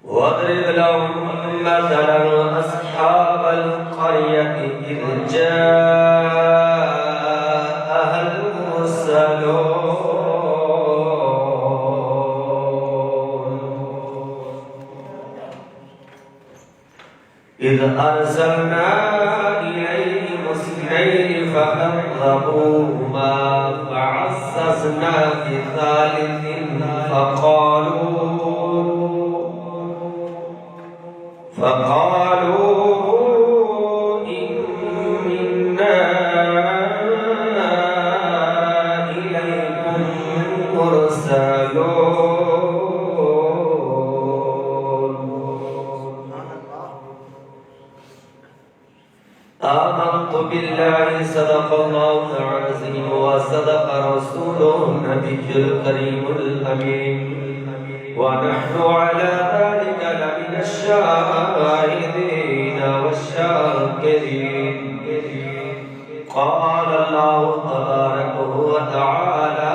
واضرب لهم مثلا أصحاب القرية إذ جاءها المرسلون إذ أرسلنا إليهم اثنين فكذبوهما فعززنا بثالث فقالوا إنا إليكم مرسلون آمنت بالله صدق الله العظيم وصدق رسوله النبي الكريم الأمين ونحن على ذلك لمن الشاهدين والشاكرين قال الله تبارك وتعالى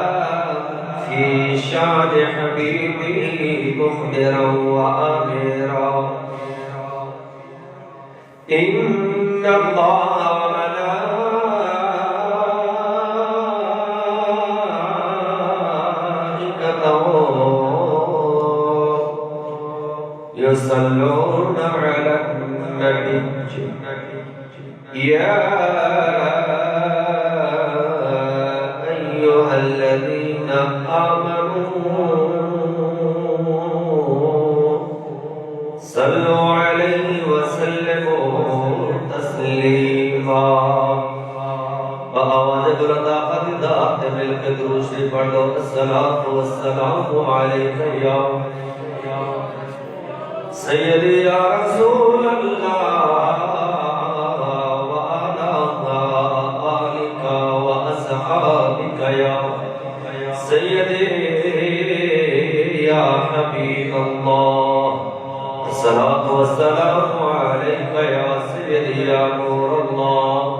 في شأن حبيبه مخبرا وآمرا إن الله يصلون على النبي يا أيها الذين آمنوا صلوا عليه وسلموا تسليما بآواز بلطاقت ذات ملک دروشی پڑھو الصلاة والسلام عليك يا سیدی یا رسول اللہ وعلا آلک واصحابک یا سیدی یا حبیب اللہ الصلاة والسلام علیک یا سیدی یا نور اللہ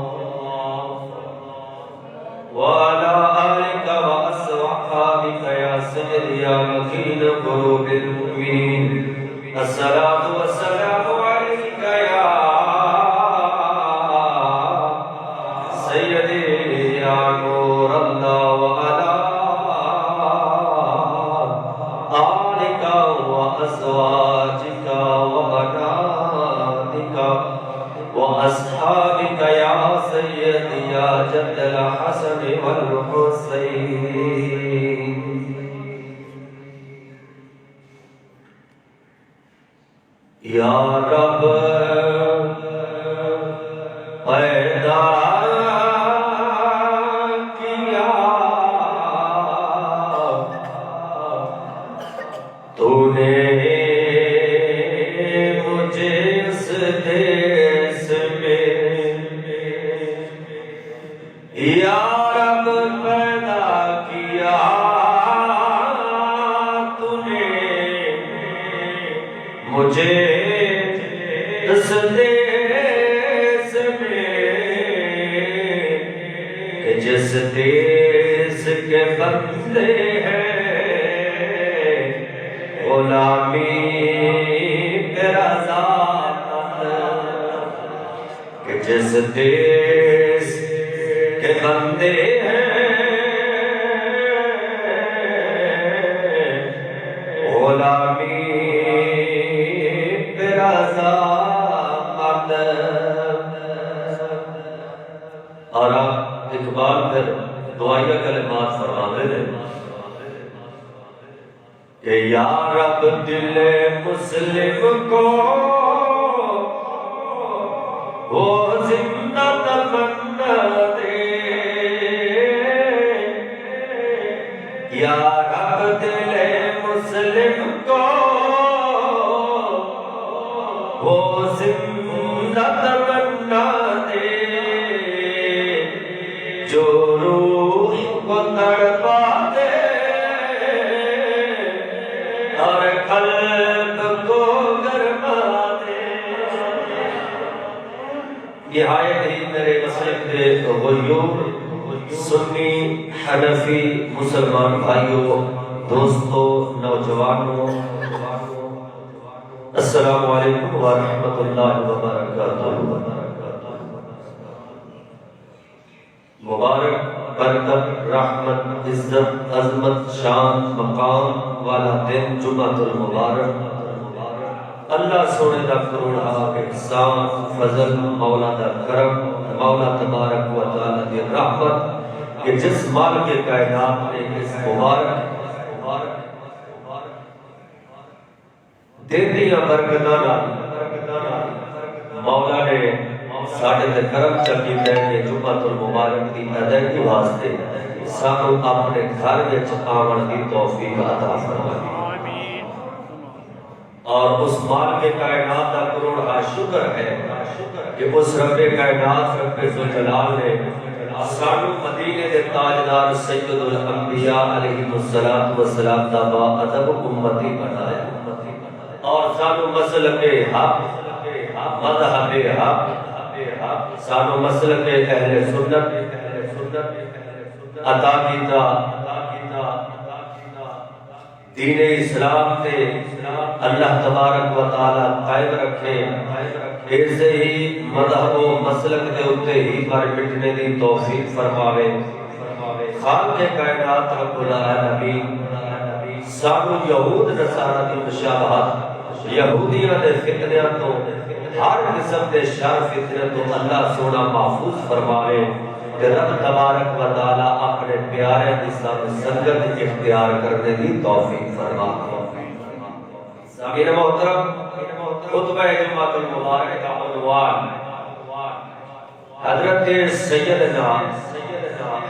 وعلا آلک واصحابک یا سیدی یا مکین قلوب المؤمنین الصلاة والسلام عليك يا سيدي يا نور الله وعلى آلك وأزواجك وبناتك وأصحابك يا سيدي يا جد الحسن والحسين یا رب پیدا کیا تو نے مجھے اس دیس میں یا رب پیدا کیا تو نے مجھے اس دیس میں جس دیس کے بندے ہیں غلامی پہ رضامند کہ جس دیس کے بندے ہیں غلامی اور آپ اقبال پھر دعائیہ کلمات فرماتے ہیں کہ یا رب دل مسلم کو وہ زندہ تمنا دے یا رب دل مسلم کو وہ زندہ تمنا دے جو روح کو تڑپا دے اور قلب کو گرما دے نہایت ہی میرے مسلک دے غیور سنی حنفی مسلمان بھائیوں دوستوں نوجوانوں السلام علیکم ورحمۃ اللہ وبرکاتہ۔ مبارک برکت رحمت عزت عظمت شان مقام والا دن جمعۃ المبارک اللہ سونے دا کروڑا احسان فضل مولا دا کرم مولا تبارک و تعالی دی رحمت کہ جس مال کے کائنات نے اس مبارک دن دیا برکتانا مولا نے ساڑھے تے کرم چکی کہ جمعۃ المبارک دی ادائیگی واسطے سانو اپنے گھر وچ آون دی توفیق عطا فرمائے اور اس مال کے کائنات کا کروڑا شکر ہے کہ اس رب کائنات رب ذوالجلال نے سانو مدینے دے تاجدار سید الانبیاء علیہ السلام دا با ادب امتی بنایا اور سانو مسلک حق مذہب حق سانو مسلک اہل سنت عطا کیتا دین اسلام تے اللہ تبارک و تعالی قائم رکھے ایسے ہی مذہب و مسلک دے اتے ہی پر مٹنے دی توفیق فرماوے خالق کائنات رب العالمین سانو یہود نصارہ دی مشابہت یہودیاں دے فتنیاں تو ہر قسم دے شر فتنہ تو اللہ سونا محفوظ فرماوے کہ رب تبارک و تعالی اپنے پیارے کی سنگت اختیار کرنے کی توفیق فرما۔ سامعین محترم خطبہ جمعۃ المبارک کا عنوان حضرت سیدنا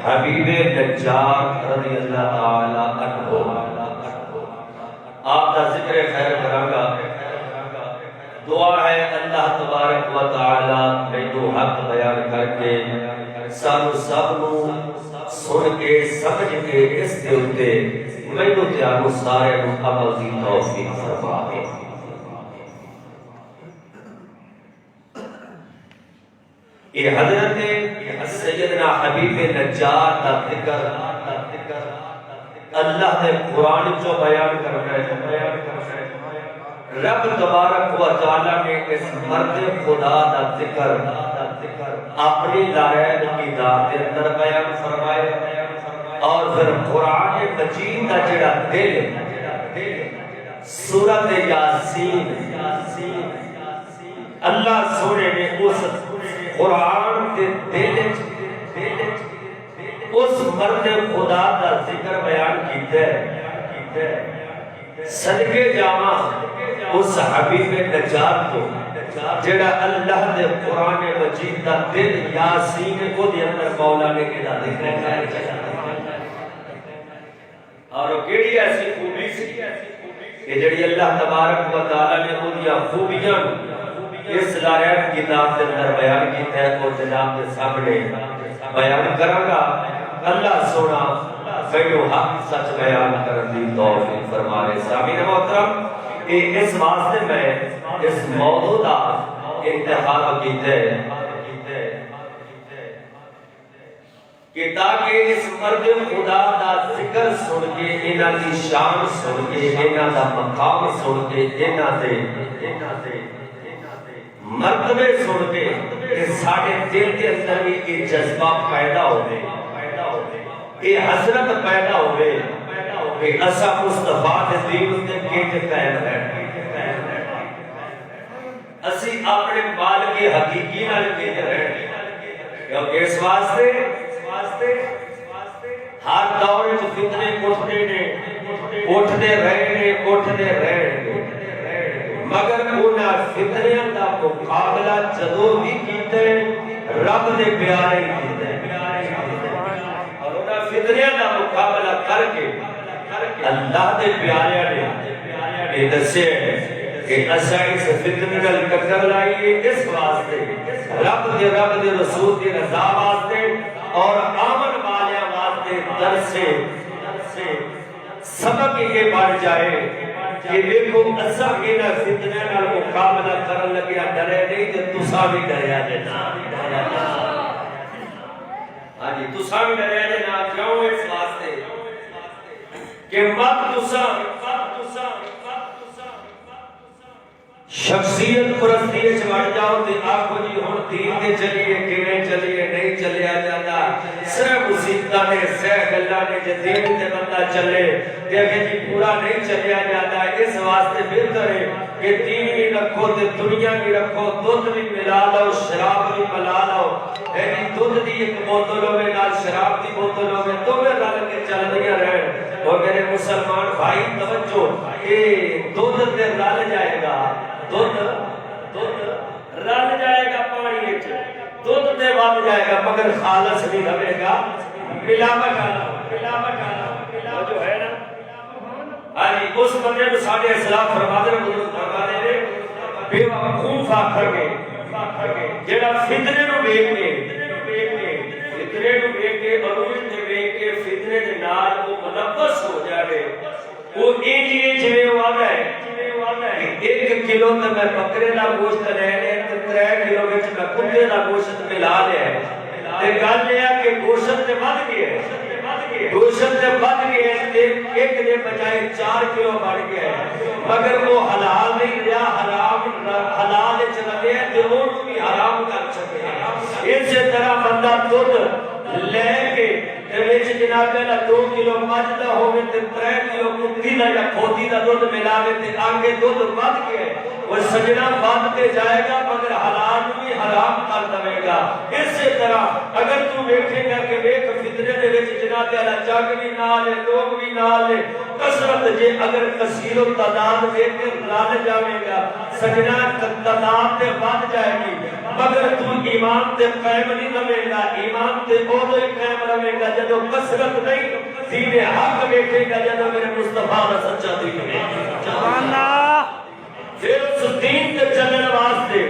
حبیب نجار رضی اللہ تعالی عنہ آپ کا ذکر خیر کرانگا دعا ہے اللہ تبارک و تعالی میں حق بیان کر کے سانو سب نو سن کے سمجھ کے اس دے اتے مینوں تے آنو سارے نو عمل دی توفیق فرماوے۔ یہ حضرت سیدنا حبیب نجار دا ذکر اللہ نے قرآن جو بیان کرنا ہے رب تبارک و تعالی نے اس مرد خدا دا ذکر اپنی لائن کی ذات کے اندر بیان فرمائے اور پھر قرآن مجید کا جڑا دل سورۃ یاسین اللہ سونے نے اس قرآن کے دل اس مرد خدا کا ذکر بیان کیتا ہے صدقے جاواں اس حبیب نجار کو جڑا اللہ دے قرآن مجید دا دل یاسین کو دے اندر مولا نے کہا ذکر کیا اور کیڑی ایسی خوبی سی کہ جڑی اللہ تبارک و تعالی نے اودیاں خوبیاں اس لائق کتاب کے اندر بیان کیتا ہے اور جناب کے سامنے بیان کراں گا اللہ سونا فیدو حق سچ بیان کرن دی توفیق فرمائے۔ سامعین محترم اس واسطے میں اس موضوع دا انتخاب کیتا ہے کہ تاکہ اس مرد خدا دا ذکر سن کے انہاں دی شان سن کے انہاں دا مقام سن کے انہاں دے مرتبے سن کے کہ ساڑھے دل کے اندر بھی جذبہ پیدا ہوئے یہ حضرت پیدا ہوئے کہ اسا مصطفیٰ دے دین تے کیتے قائم ہے اسی اپنے مال کے حقیقی نال کیتے رہے کیونکہ اس واسطے ہر دور وچ فتنے اٹھتے رہے مگر انہاں فتنیاں دا مقابلہ جدوں بھی کیتے رب دے پیارے کیتے اور انہاں فتنیاں دا مقابلہ کر کے اللہ دے پیارے نے یہ دسے کہ اسا اس فتنے نال ٹکر لائیے اس واسطے رب دے رسول دی رضا واسطے اور آمن والے واسطے در سے سبق یہ بڑھ جائے کہ دیکھو اسا انہاں فتنے نال مقابلہ کرن لگیا ڈرے نہیں تے تساں بھی ڈریا جے ہاں جی تساں بھی میرے دے نال کیوں اس واسطے کہ مت تساں شخصیت پرستی وچ وڑ جاؤ تے آکھو جی ہن دین تے چلیے کیویں چلیے نہیں چلیا جاتا سہ مصیبتاں نے سہ گلاں نے جے دین تے بندہ چلے تے اگے جی پورا نہیں چلیا جاتا اس واسطے بہتر ہے کہ دین بھی رکھو تے دنیا بھی رکھو دودھ بھی ملا لو شراب بھی ملا لو یعنی دودھ دی ایک بوتل ہوے نال شراب دی بوتل ہوے دوویں رل کے چلدیاں رہن اور میرے مسلمان بھائی توجہ کہ دودھ تے رل جائے گا دودھ رل جائے گا پانی وچ دودھ تے ود جائے گا مگر خالص نہیں رہے گا ملاوٹ والا جو ہے نا ہاں جی اس بندے کو ساڈے اسلام فرماتے ہیں بزرگ فرماتے ہیں بے وقوف آکھر کے جڑا فتنے نو ویکھ کے عروج تے ویکھ کے فتنے دے نال او ملبس ہو جاوے وہ انجی جویں وعدہ ہے 1 کلو تے میں بکرے دا گوشت لے لے تے 3 کلو وچ میں کتے دا گوشت ملا لیا تے گل یہ ہے کہ گوشت تے ود گیا گوشت تے ود گیا تے ایک دے بجائے 4 کلو بڑھ گیا مگر وہ حلال نہیں رہا حرام حلال وچ رہیا تے اونوں بھی حرام کر چھڈیا اسی طرح بندہ دودھ لے کے وچ جناب دا 2 کلو مجھ دا ہوے تے 3 کلو کتی دا یا کھوتی دا دودھ ملاوے تے آگے دودھ ود گیا وہ سجنا ودتے جائے گا مگر حلال بھی حرام کر دے گا اسی طرح اگر تو ویکھے گا کہ ویکھ فتنے دے وچ جناب دا جگ بھی نال ہے لوگ بھی نال ہے کثرت جے اگر کثیر و تعداد ویکھ کے رل جاوے گا سجنا تعداد تے ود جائے گی مگر تو ایمان تے قائم نہیں رہے گا ایمان تے اودوں ہی قائم رہے گا جدوں کثرت نہیں دین حق ویکھے گا جدوں میرے مصطفیٰ دا سچا دین ہے سبحان اللہ پھر اس دین تے چلن واسطے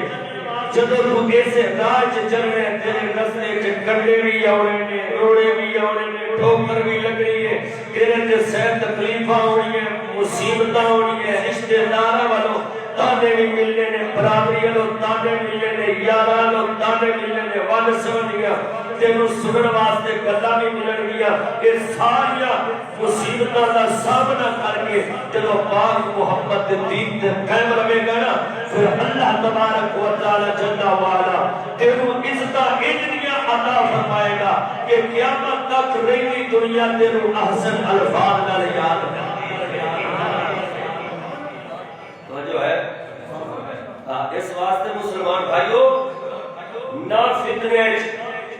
جدوں تو ایسے راہ چ چلنے تیرے رستے چ کنڈے بھی آونے نے روڑے بھی آونے نے ٹھوکر بھی لگنی ہے تیرے تے سہ تکلیفاں ہونی ہیں مصیبتاں ہونی ہیں رشتہ داراں والوں تانے بھی ملنے نے برادری والوں تانے ملنے نے یاراں والوں تانے ملنے نے ون سمجھیا تینوں سنن واسطے گلاں بھی ملن گیا یہ ساریاں مصیبتاں دا سامنا کر کے جدوں پاک محبت دے دین تے قائم رہے گا نا پھر اللہ تبارک و تعالی جل وعلا تینوں عزتاں انجیاں عطا فرمائے گا کہ قیامت تک رہی دنیا تینوں احسن الفاظ نال یاد جو ہے اس واسطے مسلمان بھائیو نہ فتنے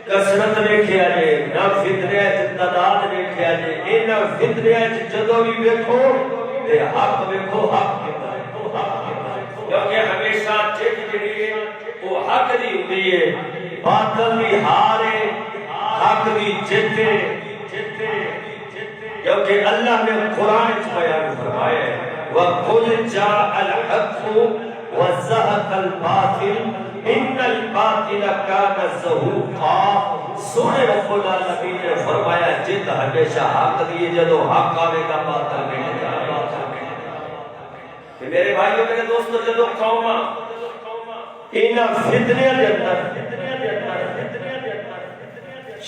کثرت دیکھیا جے نہ فتنے تعداد دیکھیا جے انہاں فتنے جدوں بھی ویکھو تے حق ویکھو حق کیونکہ ہمیشہ جیت جڑی ہے وہ حق دی ہوندی ہے باطل دی ہار ہے حق دی جیت ہے کیونکہ اللہ نے قرآن وچ بیان فرمایا ہے وَقُلْ جَاءَ الْحَقُّ وَزَهَقَ الْبَاطِلُ إِنَّ الْبَاطِلَ كَانَ زَهُوقًا سورہ رب العالمین نے فرمایا جت ہمیشہ حق دیے جدو حق آوے گا باطل مٹے گا میرے بھائیو میرے دوستو جدو قوماں انہاں فتنیاں دے اندر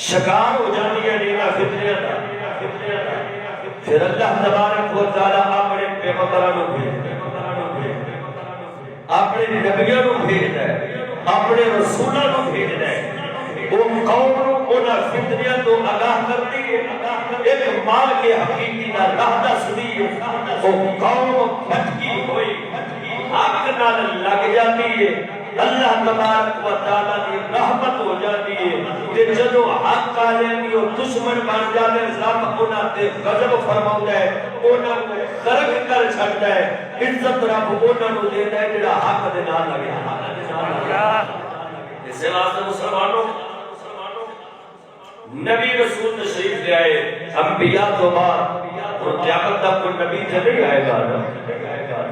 شکار ہو جاتی ہے انہاں فتنیاں دا پھر اللہ تبارک و تعالی اپنے پیغمبراں نو بھیجدا ہے اپنے نبیوں نو بھیجدا ہے اپنے رسولاں نو بھیجدا ہے وہ قوم نو انہاں فتنیاں تو آگاہ کرتی ہے ایک ماں کے حقیقی دا راہ دسدی ہے وہ قوم بھٹکی ہوئی حق نال لگ جاتی ہے اللہ تبارک و تعالی کی رحمت ہو جاتی ہے کہ جدو حق آ جاتی وہ دشمن بن جاتے رب انہاں تے غضب فرماؤندا ہے انہاں کو ترک کر چھڈدا ہے عزت رب انہاں نو دیندا ہے جڑا حق دے نال لگے اس واسطے مسلمانوں نبی رسول تشریف لے آئے انبیاء تو بعد اور قیامت تک کوئی نبی تے نہیں آئے گا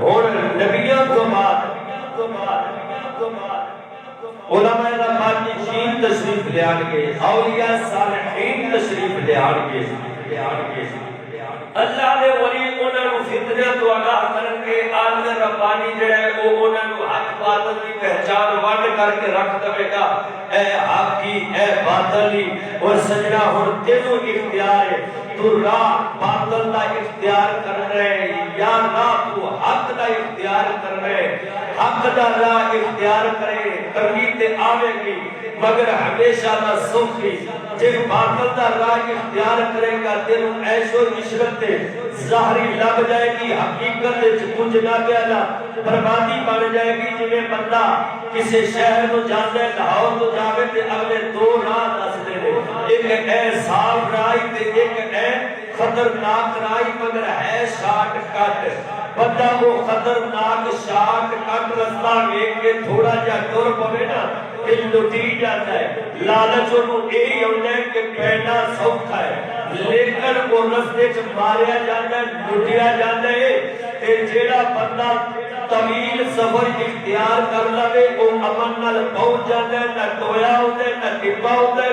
اور نبیوں تو بعد علماء ربانیین تشریف لے آن گے اولیاء صالحین تشریف لے آن گے اللہ نے ولی انہاں نو فتنہ تو آگاہ کرن کے عالم ربانی جڑا ہے وہ انہاں نو حق باطل کی پہچان ونڈ کر کے رکھ دے گا. اے حقی اے باطلی اور سجنا ہن تینوں اختیار ہے. تو راہ باطل دا اختیار کر رہے یا راہ تو حق دا اختیار کر رہے. حق دا راہ اختیار کرے تنگی تے آوے گی مگر ہمیشہ دا سوکھی. جے باطل دا راہ اختیار کرے گا تینوں عیش و عشرت ظاہری لگ جائے گی. حقیقت کچھ نہ پیالا بربادی بن جائے گی. جویں بندہ کسی شہر تو جاندے لاہور تو جاوے تے اگلے دو راہ دسدے نے. ایک اے صاف راہ تے ایک اے خطرناک راہ مگر ہے شارٹ کٹ. بندہ وہ خطرناک شارٹ کٹ رستہ ویکھ کے تھوڑا جا ٹر پوے نا دل لٹی جاتا ہے. لالچ انہوں یہی ہوتا ہے کہ پہنا سوکھا ہے لیکن وہ رستے چ ماریا جاتا ہے لٹیا جاتا ہے. تے جیڑا بندہ طویل سفر اختیار کر لے وہ امن نال پہنچ جاتا ہے. نہ ٹویا ہوتا ہے نہ ٹپا ہوتا ہے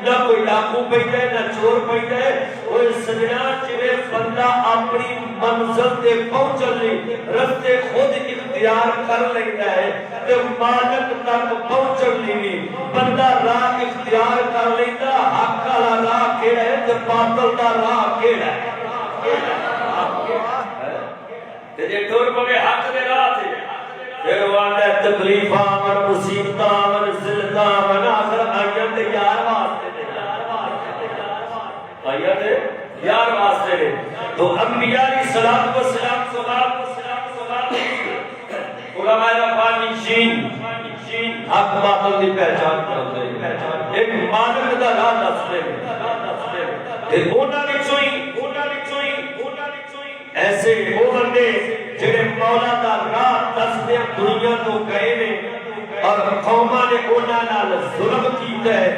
نہ کوئی ڈاکو پہنتا ہے نہ چور پہنتا ہے. وہ سجنا جویں بندہ اپنی منزل تے پہنچن لئی رستے خود اختیار کر لیتا ہے تے مالک تک پہنچن لئی بندہ راہ اختیار کر لیتا. حق والا راہ کیڑا ہے تے باطل دا راہ کیڑا ہے. تے جے ٹر پوے حق دے راہ تے پھر وہ آندا ہے تکلیفاں اور مصیبتاں اور ذلتاں اور آخر آیت یار واسطے آیت یار واسطے نے. تو انبیاء علیہ الصلوۃ والسلام صحابہ علماء ربانی شین حق باطل کی پہچان کرتے ہیں. ایک مالک دا راہ دستے ہیں تے انہاں وچوں ہی ایسے وہ بندے جڑے مولا دا راہ دسدے دنیا تو گئے نے اور قوماں نے انہاں نال ظلم کیتا ہے.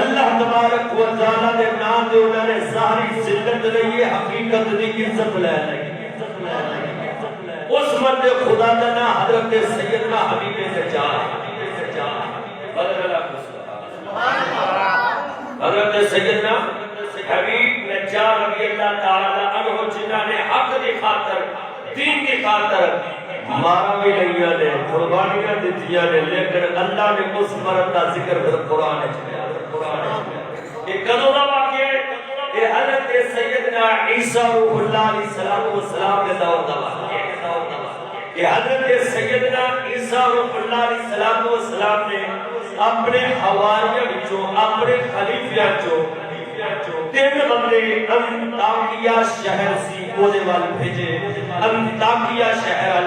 اللہ تبارک و تعالی دے نام تے انہاں نے ظاہری ذلت لئی ہے حقیقت دی عزت لے لئی. اس مرد خدا دا نام حضرت سیدنا حبیب نجار حضرت سیدنا حبیب نجار رضی اللہ تعالی عنہ جنہاں نے حق دی خاطر دین کی خاطر مارا بھی لیا نے قربانیاں دیتیاں نے لیکن اللہ نے اس مرد دا ذکر پھر قرآن چلیا. یہ کدوں دا واقعہ ہے؟ یہ حضرت سیدنا عیسیٰ روح اللہ علیہ السلام کے دور دا واقعہ ہے. یہ حضرت سیدنا عیسیٰ روح اللہ علیہ السلام نے اپنے حواریوں وچوں اپنے خلیفیاں چوں تین بندے انطاکیہ شہر سی اودے وال بھیجے. انطاکیہ شہر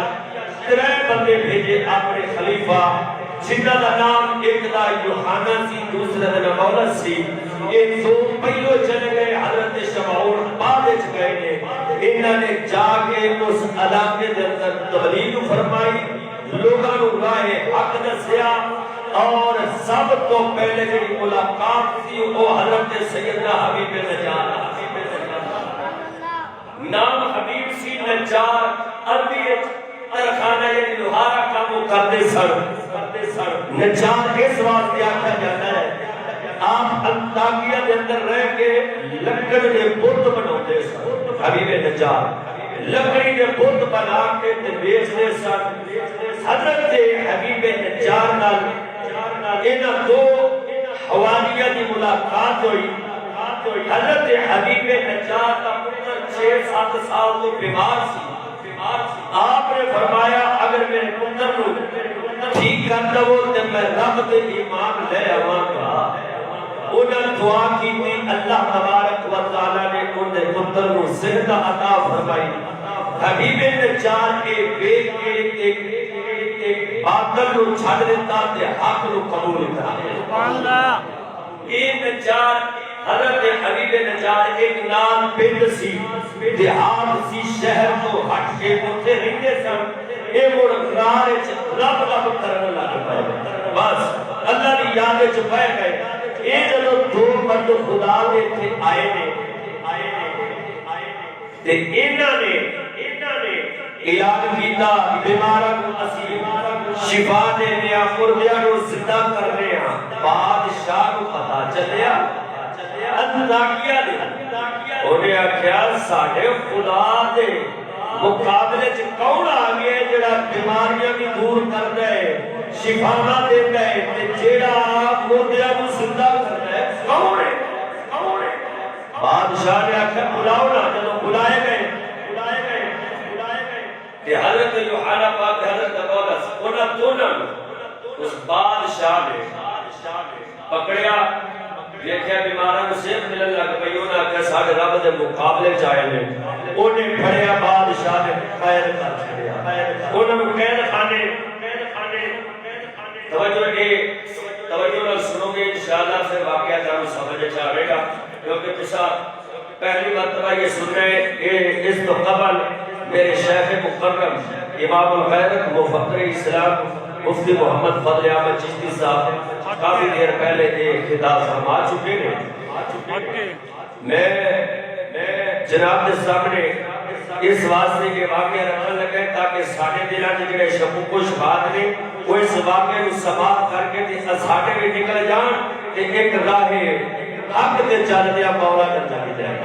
ترے بندے بھیجے اپنے خلیفہ جنہاں دا نام ایک دا یوحنا سی دوسرا دا مولا سی. یہ دو پہلو چلے گئے حضرت شمعون بعد وچ گئے نے. انہاں نے جا کے اس علاقے دے اندر تبلیغ فرمائی لوگاں نوں راہ حق دسیا اور سب تو پہلے جڑی ملاقات تھی وہ حضرت سیدنا حبیب نجار نام حبیب سی نجار عربی ترخانہ یعنی لوہارا کام کرتے سن. نجار اس واسطے آکھا جاتا ہے آپ انطاکیہ دے اندر رہ کے لکڑ دے بت بناتے سن. حبیب نجار لکڑی دے بت بنا کے بیچتے سن. حضرت حبیب نجار نال انہاں دو حواریاں دی ملاقات ہوئی. حضرت حبیب نجار کا پتر 6-7 سال تو بیمار سی. آپ نے فرمایا اگر میرے پتر کو ٹھیک کر دو تو میں رب تے ایمان لے آواں گا. انہاں دعا کی تھی اللہ تبارک و تعالی نے ان دے پتر کو زندہ عطا فرمائی. حبیب نجار کے بیٹے کے ایک باطل کو چھڑ دیتا تے حق کو قبول کرا. سبحان اللہ. یہ نجار حضرت حبیب نجار ایک نام پنڈ سی دیہات سی شہر تو ہٹ کے اوتھے رہندے سن. اے مڑ غار وچ رب رب کرن لگ پئے. بس اللہ دی یاد وچ بہ گئے. اے جدوں دو مرد خدا دے ایتھے آئے نے تے انہاں نے علاج کیتا بیماراں کو اسی شفا دینے آ مردیاں نوں زندہ کرنے آ. بادشاہ کو پتہ چلیا انطاکیہ دے انہیں آکھیا ساڈے خدا دے مقابلے چ کون آ گیا جڑا بیماریاں بھی دور کردا ہے شفاواں دیندا ہے تے جڑا مردیاں نوں زندہ کردا ہے کون ہے بادشاہ نے آخیا بلاؤ نا جدوں بلائے گئے کہ حضرت یوحنا پاک حضرت پولس انہاں دونوں اس بادشاہ نے پکڑیا دیکھیا بیماراں نوں صحت ملن لگ پئی انہاں آخیا ساڈے رب دے مقابلے چ آئے نے اونے پھڑیا بادشاہ نے قید کر چھڑیا انہاں نوں قید خانے توجہ نال سنو گے انشاءاللہ پھر واقعہ تانوں سمجھ آئے گا کیونکہ پچھا پہلی مرتبہ یہ سن رہے کہ اس تو قبل میرے شیخ مکرم امام الغیرت مفکر اسلام مفتی محمد فضل احمد چشتی صاحب کافی دیر پہلے ایک خطاب فرما چکے ہیں میں جناب کے سامنے اس واسطے کے واقعہ رکھنے لگے تاکہ ساڑھے دلان جگڑے شکوک و شبات نے وہ اس واقعہ کو سماعت کر کے ساڑھے بھی نکل جان کہ ایک راہ حق دے چل دیا مولا کر چاہی جائے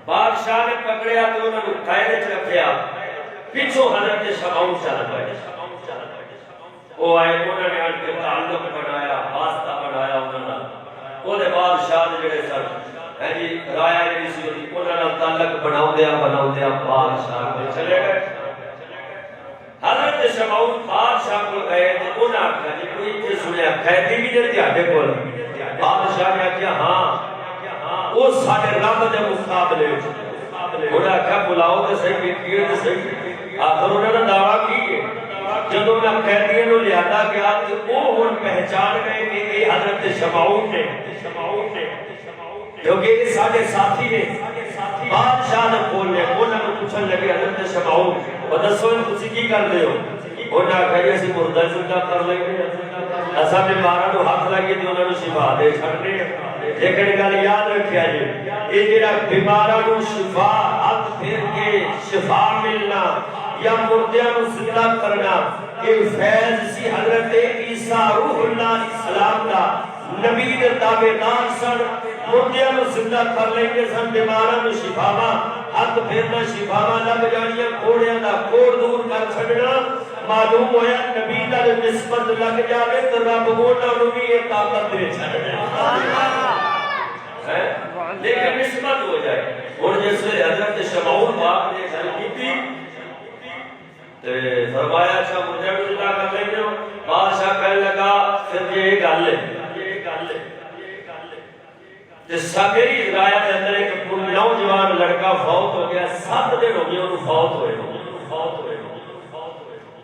بادشاہ نے پکڑیا تو انہوں نے قائد چ رکھیا پیچھو حضرت شمعون چل پائے وہ آئے انہوں نے ان کے تعلق بنایا واسطہ بنایا انہوں نے وہ دے بادشاہ نے جڑے سر ہے جی رایا جی سی ہوتی انہوں نے تعلق بناؤ دیا بادشاہ کو چلے گئے حضرت شمعون بادشاہ کو گئے تو انہوں نے کہا جی کوئی اتنے سنیا قیدی بھی جڑے تیاڈے کول بادشاہ نے کہا ہاں وہ سارے رب دے مقابلے انہوں نے کہا بلاؤ تے صحیح بیٹھیے تے صحیح آخر انہوں نے دعویٰ کی ہے جدوں میں قیدیوں نے لیا گیا تو وہ ہن پہچان گئے کہ یہ حضرت شمعون نے کیونکہ یہ سارے ساتھی نے بادشاہ نے کھولنے انہوں نے پوچھنے لگے حضرت شمعون وہ دسو تسی کی کر دے ہو انہوں نے کہا یہ اسی مردہ زندہ کر لیں گے ایسا بیماراں نوں ہاتھ لگے تے انہوں نے شفا دے چھڑنے لیکن گل یاد رکھیا جی یہ جڑا بیماراں نوں شفا ہاتھ پھیر کے شفا ملنا یا مردیاں نوں زندہ کرنا یہ فیض سی حضرت عیسیٰ روح اللہ علیہ السلام دا نبی دے تابعدار سن مردیاں نوں زندہ کر لیں گے سن بیماراں نوں شفاواں ہاتھ پھیرنا شفاواں لگ جانیاں کوڑیاں دا کوڑ دور کر چھڈنا معلوم ہویا نبی دا نسبت لگ جاوے تے رب انہاں نوں بھی یہ طاقت دے چھڈنا لیکن نسبت ہو جائے ہن جس ویلے حضرت شمعون پاک نے گل کیتی تے فرمایا اچھا مردے نوں زندہ کر لیں گے بادشاہ کہنے لگا پھر یہ گل ہے تے ساگری رعایت کے اندر ایک نوجوان لڑکا فوت ہو گیا 7 دن ہو گئے انہوں فوت ہوئے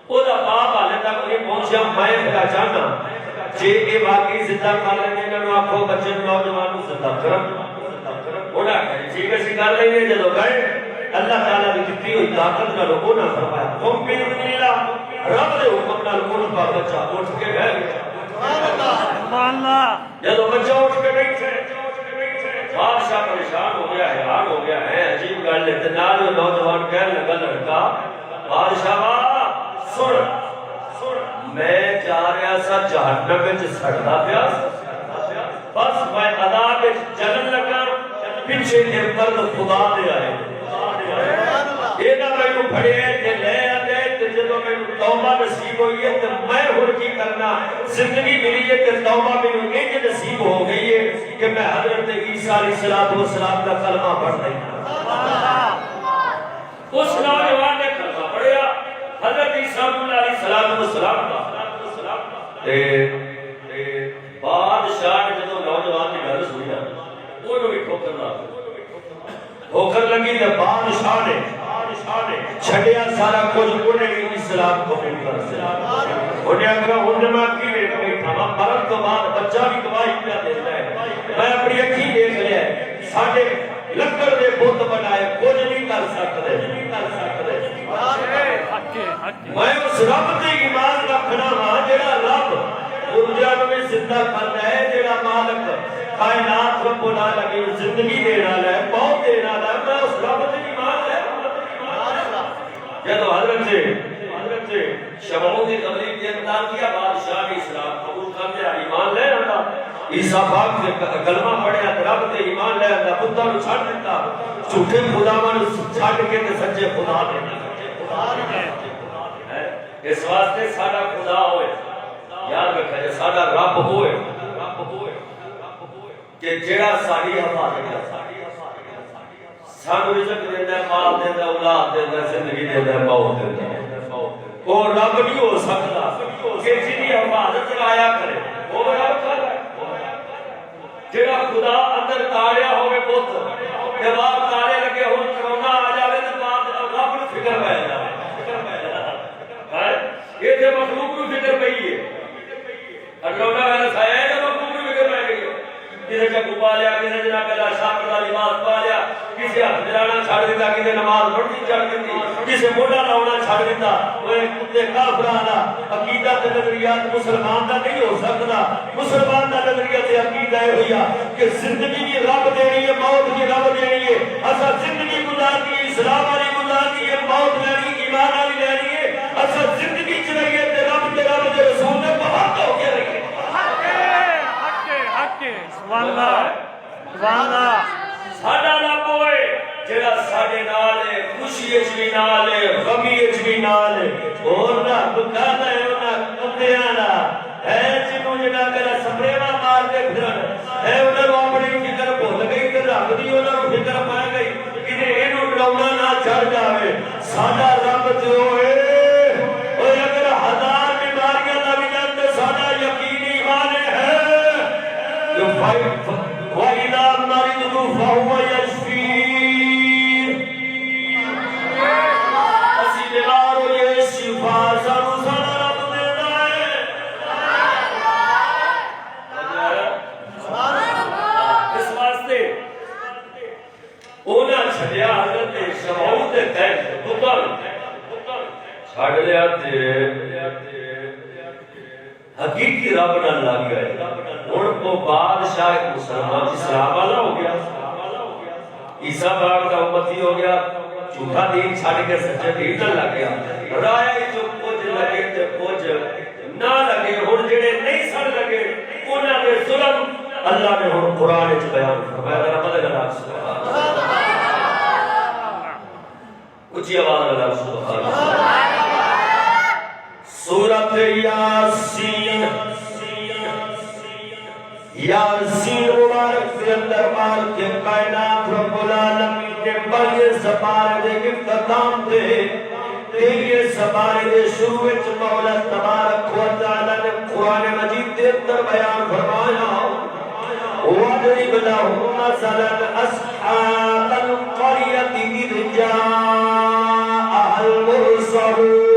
او دا باپ حالے تک نہیں پہنچیا میں پھر چاہنا جے اے واقعی زندہ کر لیں گے انہوں آکھو بچے نوجوان کو زندہ کرم انہاں کہا ٹھیک ہے اسی کر لیں گے جدو گئے اللہ تعالیٰ کی کتنی ہوئی طاقت نہ لوگوں نے فرمایا تم بن اللہ رب دے حکم نال ان کا بچہ اٹھ کے گئے جدو بچہ اٹھ کے بیٹھے بادشاہ پریشان ہو گیا حیران ہو گیا ہے عجیب گل ہے نال نوجوان کہنے لگا لڑکا بادشاہ سن میں جا رہا سا جہنم وچ سڑدا پیا بس میں عذاب وچ جلن لگا پیچھے کے مرد خدا دے آئے یہ نہ میں پھڑے تے لے آتے تے جدوں میں توبہ نصیب ہوئی ہے تے میں ہن کی کرنا زندگی ملی ہے تے توبہ مینوں انج نصیب ہو گئی ہے کہ میں حضرت عیسیٰ علیہ السلام کا کلمہ پڑھ رہا اس نوجوان نے کلمہ پڑھیا حضرت عیسیٰ علیہ السلام کا بادشاہ نے جدوں نوجوان کی گل سنی نا انہوں بھی ٹھوکر لگی تے بادشاہ نے چھڈیا سارا کچھ انہیں بھی اسلام قبول کر دیا انہیں اگر ہن میں کی ویکھ بیٹھا وا مرن تو بعد بچہ بھی گواہی پیا دیندا ہے میں اپنی اکھی دیکھ لیا ساڈے لکڑ دے بت بنائے کچھ نہیں کر سکدے میں اس رب تے ایمان رکھنا وا جڑا رب مردیاں نوں زندہ کردا ہے جڑا مالک کائنات رب العالمین زندگی دینے والا ہے موت دینے والا ہے میں اس رب تے ایمان ہے جدو حضرت شمعون کی قبری کے اقدام کیا بادشاہ نے اسلام قبول کر لیا ایمان لے آتا عیسیٰ پاک نے کلمہ پڑھیا رب تے ایمان لے آندا بتاں نوں چھڈ دتا جھوٹے خداواں نوں چھڈ کے تے سچے خدا دے اس واسطے ساڈا خدا ہوئے یاد رکھا جے ساڈا رب ہوئے کہ جڑا ساڈی حفاظت سانو رزق دیندا مال دیندا اولاد دیندا زندگی دیندا موت دیندا وہ رب نہیں ہو سکتا کہ جنی حفاظت لایا کرے وہ رب کرے جڑا خدا اندر تاریا ہوئے بت جب آپ تارے لگے ہوں کرونا آ جائے تو بعد رب نو فکر پہ جائے یہ تو مخلوق نو فکر پئی ہے کرونا والا سایہ ہے تو مخلوق نو فکر پہ گئی کسی چکو پا لیا کسی جناب اللہ شاپ کا لباس پا لیا کسی ہاتھ جلانا چھڑ دیتا کسی نماز پڑھنی چھڑ دیتی کسی موڈا لاؤنا چھڑ دیتا وہ کتے کافرانا عقیدہ تے نظریات مسلمان دا نہیں ہو سکتا مسلمان دا نظریہ تے عقیدہ ہے ہویا کہ زندگی کی رب دینی ہے موت کی رب دینی ہے اسا زندگی گزارنی ہے اسلام والی گزارنی ہے موت لینی ایمان والی لینی ہے اسا زندگی چ رہیے تے رب دے رسول نے بہت ہو کے رہیے سبحان اللہ سبحان اللہ ساڈا رب ہوئے جڑا ساڈے نال ہے خوشی وچ بھی نال ہے غمی وچ بھی نال ہے اور رب کہندا ہے انہاں کتیاں دا ہے جنوں جڑا کر سپریواں مار کے پھرن ہے انہاں نوں اپنی فکر بھول گئی تے رب دی انہاں نوں فکر پے گئی کہ اینوں ڈراونا نہ چڑھ جاوے ساڈا رب جو ہے او اگر ہزار بیماریاں لگ جان تے ساڈا یقین ایمان ہے وَإِذَا مَرِضْتُ فَهُوَ يَشْفِينِ اسی بیمار ہو یہ شفا سانو ساڈا رب دیندا ہے اس واسطے انہاں چھڈیا حضرت شمعون دے قید پتر چھڈ لیا تے حقیقی رب نال لگ گئے ہن وہ بادشاہ مسلمان اسلام والا ہو گیا عیسیٰ پاک کا امتی ہو گیا جھوٹا دین چھڈ کے سچے دین تے لگ گیا رائے جو کچھ لگے تے کچھ نہ لگے ہن جڑے نہیں سن لگے انہاں دے ظلم اللہ نے ہن قرآن وچ بیان فرمایا ذرا مدد اللہ سبحان اللہ اونچی آواز اللہ سبحان اللہ سورۃ یاسین یاسین مبارک سے اندر مار کے کائنات رب العالمین کے بڑے سپارے دے اختتام دے یہ سپارے دے شروع وچ مولا تبارک و تعالی نے قرآن مجید دے اندر بیان فرمایا وَاضْرِبْ لَهُمْ مَثَلًا أَصْحَابَ الْقَرْيَةِ إِذْ جَاءَهَا الْمُرْسَلُونَ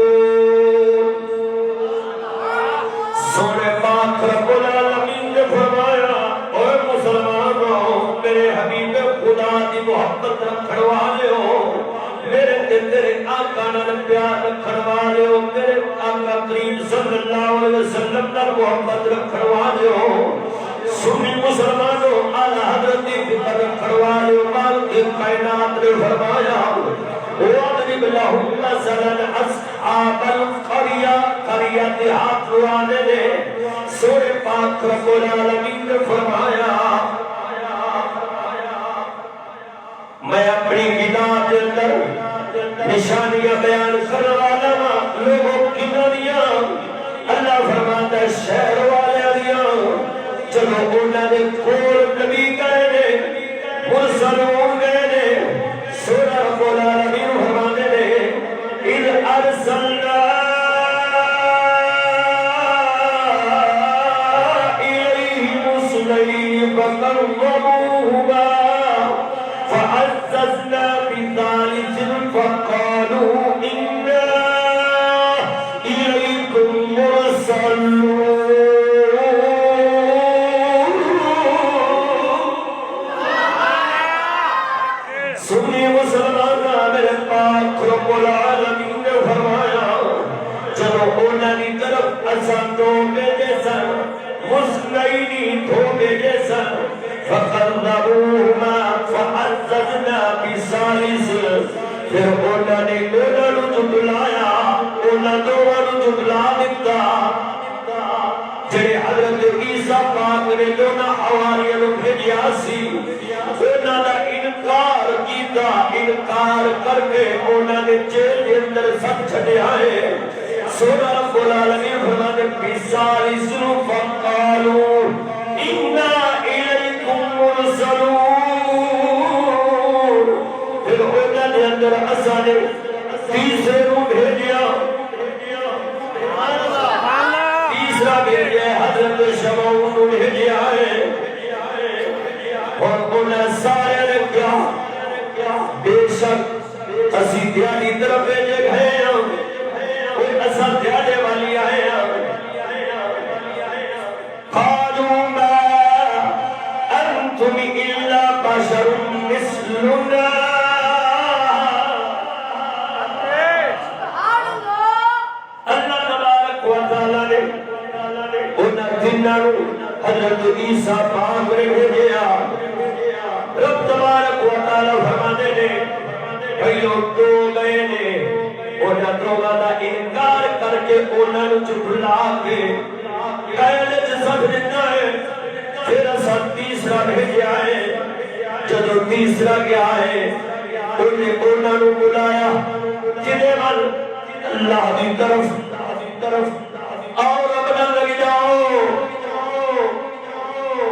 سونے پاک رب العالمین نے فرمایا اے مسلمانوں میرے حبیب خدا دی محبت رکھن والے ہو میرے تیرے آقا نال پیار رکھن والے ہو میرے آقا کریم صلی اللہ علیہ وسلم نال محبت رکھن والے ہو سنی مسلمانوں اعلی حضرت دی فکر رکھن والے ہو مالک کائنات نے فرمایا وَاضْرِبْ لَهُمْ مَثَلًا أَصْحَابَ الْقَرْيَةِ قریہ دیہات لوانے دے سورہ پاک رب العالمین نے فرمایا میں اپنی کتاب کے اندر نشانیاں بیان کرنے والا لوگوں کی دنیا اللہ فرماتا ہے شہر والے دیاں چلو انہاں دے کول نبی گئے نے مرسلون گئے نے سورہ رب العالمین فرماتے نے اذ ارسلنا الیہم اثنین فکذبوہما فعززنا بثالث فقالوا انا الیکم مرسلون سنی مسلمان میرے پاک رب العالمین نے فرمایا چلو انہاں دی طرف اساں دو بھیجے سن مسنینی دو بھیجے سن فقربوہما فعززنا بثالث پھر انہاں نے دونوں نوں جھٹلایا انہاں دونوں نوں جھٹلا دتا جڑے حضرت عیسیٰ عیسیٰ پاک نے دونوں حواریوں نو بھیجیا سی انہاں دا انکار کیتا انکار کر کے انہاں نے جیل دے اندر سب چھڈیا ہے سونا رب العالمین فرماتے بیساری سنو فقالوا انا الیکم مرسلون پھر انہاں نے اندر اساں نے تیسرے نو بھیجیا تیسرا بھیجیا حضرت شمعون نو بھیجیا ہے اور انہیں سارے نے کیا بے شک اسی دیالی طرف بھیجے گئے ہیں کوئی اصل دیالے والی آئے ہیں قالوا ما انتم الا بشر مثلنا اللہ تبارک و تعالی نے انہیں جنہوں حضرت عیسیٰ پاک نے بھیجیا رب تبارک و تعالی فرمانے نے پہلو دو گئے نے انہیں دوگا دا انکار کر کے انہیں جھٹلا کے کہنے سے سب دیتا ہے پھر اسا تیسرا بھیجیا ہے جدو تیسرا گیا ہے انہیں بلایا جنہیں من اللہ دی طرف اور اپنا لگ جاؤ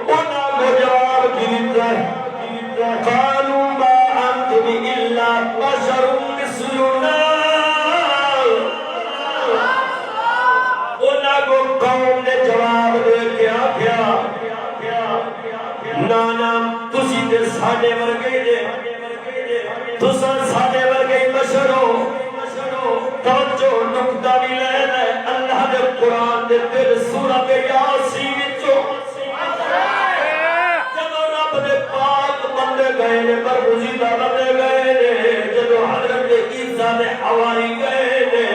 انہاں کو جواب دیتا ہے قالوا ما انتم الا بشر مثلنا انہاں کو قوم نے جواب دے کے آکھیا نانا تسی تے ساڈے ورگے جے تساں ساڈے ورگے بشر ہو توجہ نقطہ بھی لے لے اللہ دے قرآن دے پھر سورۃ یاسین وچوں جدو رب دے پاک بندے گئے نے برگزیدہ بندے گئے نے جدو حضرت عیسیٰ دے حواری گئے نے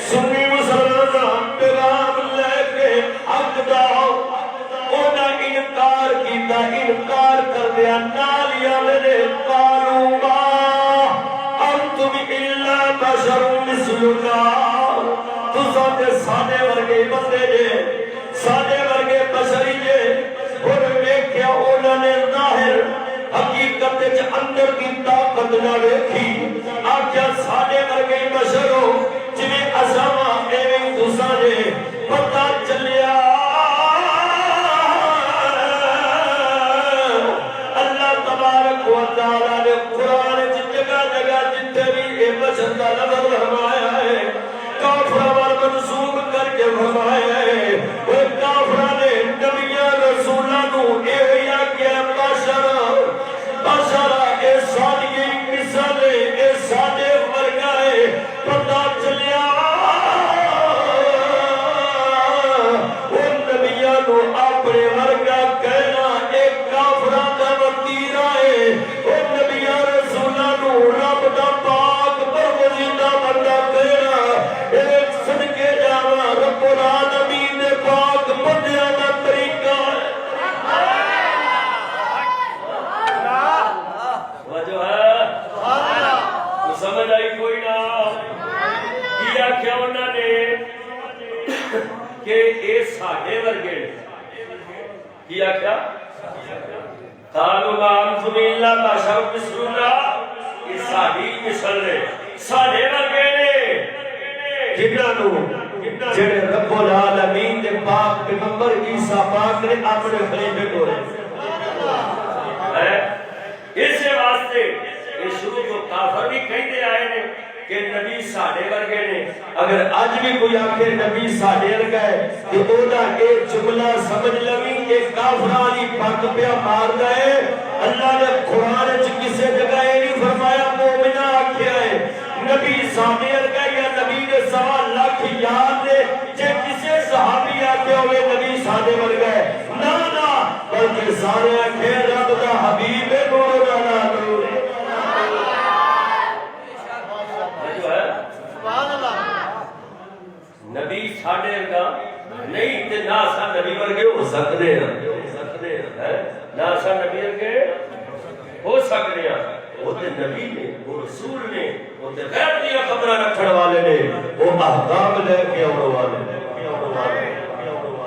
سنی مسلمان پیغام لے کے حق دا انہاں انکار کیتا انکار کر دیا نالیا میرے قالوا ما انتم الا بشر مثلنا تساں تے ساڈے ورگے بندے جے ساڈے ورگے بشری جے اور ویکھیا انہاں نے ظاہر حقیقت وچ اندر کی طاقت نہ ویکھی آکھیا ساڈے ورگے بشر ہو جویں اساں ایویں تساں نے پتہ چلیا اللہ تبارک و تعالی نے قرآن وچ جگہ جگہ جتھے بھی اے بشر دا لفظ فرمایا ہے کافراں وال منسوب کر کے فرمایا ہے وہ کافراں نے نبیاں رسولاں نو اے آکھیا بشر اے ساڈی مثال اے ساڈے ورگا ہے پتہ چلیا وہ نبیاں نو اپنے ورگا کہنا اے کافراں دا وتیرا ہے وہ نبیاں رسولاں نو رب دا پاک برگزیدہ بندہ کہنا اے صدقے جاواں رب العالمین دے پاک بندیاں دا طریقہ وجہ ہے تو سمجھ آئی کوئی نہ کیا کیا انہوں نے کہ اے ساڑھے ورگے کیا کیا قالوا ما انتم الا بشر مثلنا یہ ساڑھی مثل نے ساڑھے ورگے نے جنہاں نو جڑے رب العالمین دے پاک پیغمبر عیسیٰ پاک نے اپنے خلیفے کو اس واسطے یہ شروع کو کافر بھی کہتے آئے نے کہ نبی ساڑھے ورگے نے اگر آج بھی کوئی آکھے نبی ساڑھے ورگا ہے کہ اونا ایک جملہ سمجھ لگی ایک کافرانی پاک پیا مار گئے اللہ نے قرآن کسے جگہ نہیں فرمایا مومنہ آکھیا ہے نبی ساڑھے ورگا یا نبی نے 1.25 لاکھ یاد دے جے کسے صحابی آکھے ہوئے نبی ساڑھے ورگا ہے نا بلکہ سارے آکھے رب دا حبیب نور لالا نور نبی ساڑھے کا نہیں تے نہ سا نبی ورگے ہو سکتے ہیں نہ سا نبی ورگے ہو سکتے ہیں وہ تے نبی نے وہ رسول نے وہ تے غیر دیا خبرہ رکھن والے نے وہ احکام لے کے اور والے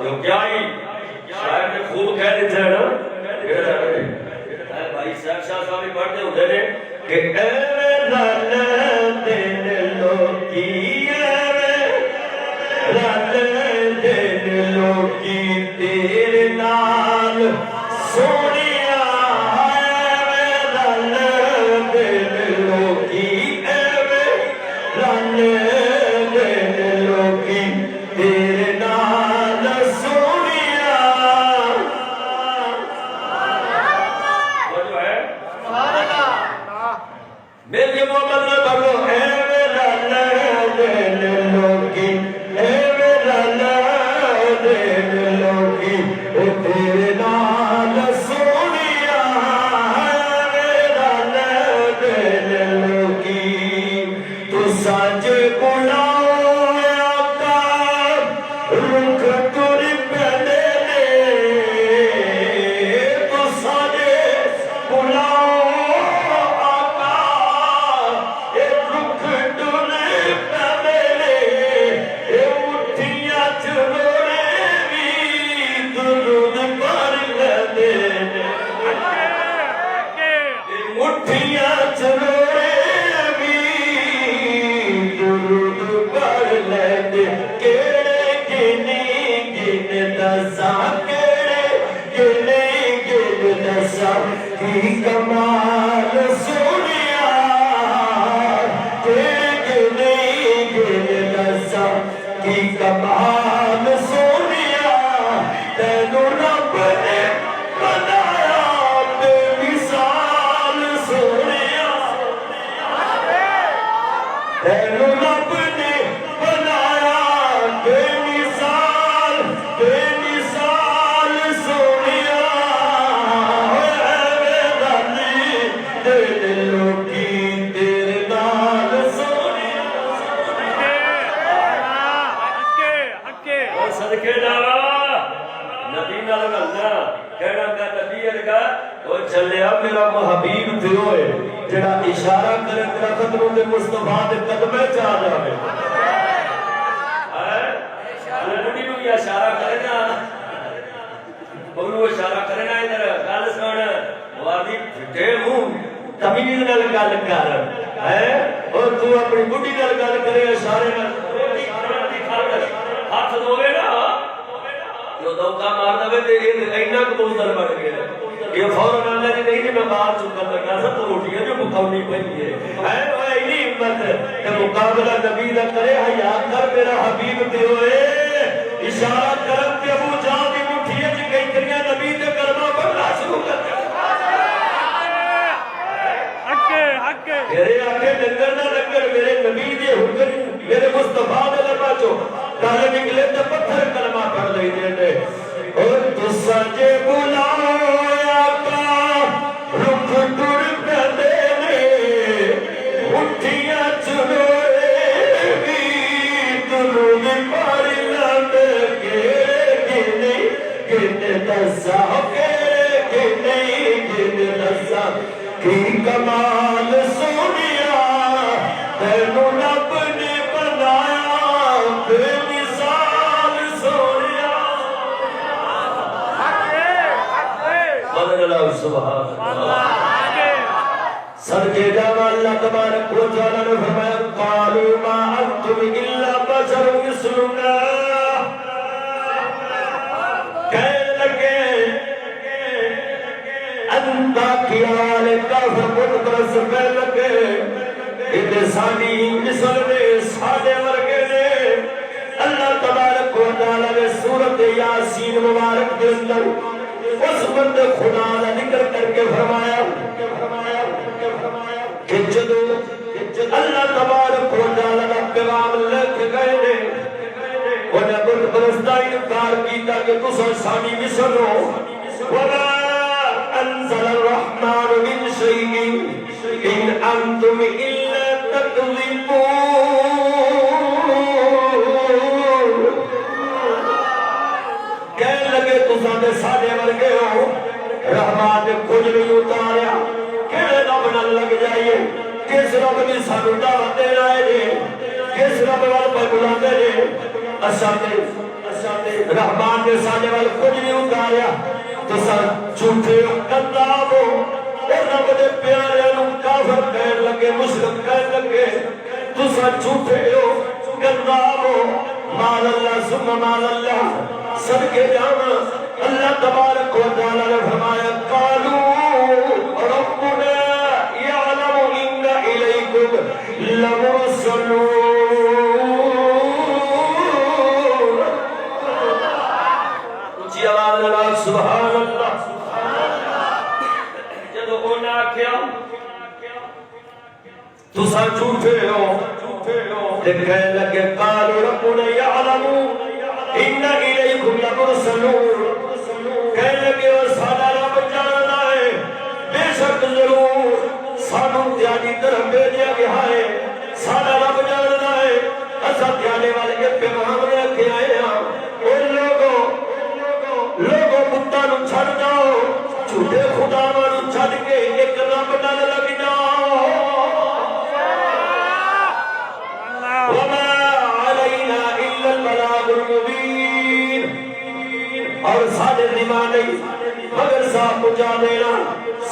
جو کیا ہی کہ ایویں رل دین لوکی ایویں رل دین لوکی تیرے نال سونیا ایویں رل دین لوکی ایویں رل دین لوکی تیرے نال سونیا وہ جو ہے میری محمد نے بھگو اے میرا دین لوکی اے میرا دین لوکی اے تیرے نال سونیا اے میرا دین لوکی تو سج بلاؤ آقا رکھ تر پیدے تو سج بلاؤ کمال سونیا دسا کی کمال سونیا تینوں رب نے بنایا بے مثال سونیا تینوں رب نے بنایا بے مثال سونیا صدقے جاوا نبی نال گلنا کہنا میں نبی ارگا او چلیا میرا محبیب تے ہوئے جڑا اشارہ کرے تیرا قدموں دے مصطفیٰ دے قدمے چاہ جاوے نبی نو یہ اشارہ کرے نا بولو اشارہ کرے نا ادھر گل سن وادی پھٹے منہ تمیز نال گل کر ہے اور تو اپنی بڈھی نال گل کرے اشارے نال ہاتھ دوے نا جو دوکا مار دے تے اینا کبوتر بن گیا یہ فوراً اللہ جی نہیں میں باہر چکر لگا سا تو روٹیاں جو مکھاونی پئی ہے وہ اینی ہمت کہ مقابلہ نبی دا کرے حیا کر میرا حبیب تے ہوئے اشارہ کرم تے ابو جہل دی مٹھی وچ کئی کریاں نبی تے کلمہ پڑھنا شروع کر دیا میرے آنکھیں ڈنگر نہ ڈنگر میرے نبی دے حکم میرے مصطفیٰ دے لبا چو کالے نکلے تے پتھر کلمہ پڑھ لئی دے اور تو سجے بلاؤ آقا رکھ ٹر پیدے نے اٹھیاں چنوے بھی درود پڑھ لڑ کے گنے دسا گنے دسا کی کمال سونیا تینوں رب نے بنایا بے مثال سونیا بدل اللہ سبحان اللہ صدقے جاوا اللہ تبارک و تعالی نے فرمایا قالوا ما انتم الا بشر مثلنا کہنے لگے انتا کیال کافر متبرس پہ لگے ادھے سانی مثل نے ساڑے ورگے نے اللہ تبارک و تعالی نے سورت یاسین مبارک دے اندر اس بند خدا نے ذکر کر کے فرمایا کہ جدو اللہ تبارک و تعالی نے پیغام لکھ گئے نے انہیں بت پرستا انکار کیتا کہ تسا سانی مثل ہو وَمَا أَنزَلَ الرَّحْمَنُ مِنْ شَيْءٍ إِنْ أَنْتُمْ إِلَّا تَكْذِبُونَ کہنے لگے تسا دے ساڑے ورگے ہو رحمان نے کچھ نہیں اتاریا کہنے رب نہ لگ جائیے کس رب نے سانو دعوت دے رہے نے کس رب وال پر بلاتے نے اساتے رحمان نے ساڑے وال کچھ نہیں اتاریا تو سر جھوٹے ہو کذاب ہو اور رب دے پیارے نو کافر کہن لگے مشرک کہن لگے تسا جھوٹے ہو کذاب ہو مال اللہ ثم مال اللہ صدقے جانا اللہ تبارک و تعالی نے فرمایا قالوا ربنا يعلم ان الیکم لمرسلون اونچی آواز لگا سبحان اللہ جدو انہاں آکھیا تسا جھوٹے ہو کہنے لگے قالوا ربنا يعلم ان الیکم لمرسلون کہنے لگے ساڈا رب جاندا ہے بے شک ضرور سانو تیاری طرف بھیجا گیا ہے ساڈا رب جاندا ہے اساں تیارے والے کے پیغام لے کے آئے ہاں اور لوگوں بتاں نو چھڈ جاؤ جھوٹے خداواں نو چھڈ کے ایک رب نال لگ جاؤ وما علينا الا البلاغ المبين اور سارے ذمہ نہیں مگر صاحب پہنچا دینا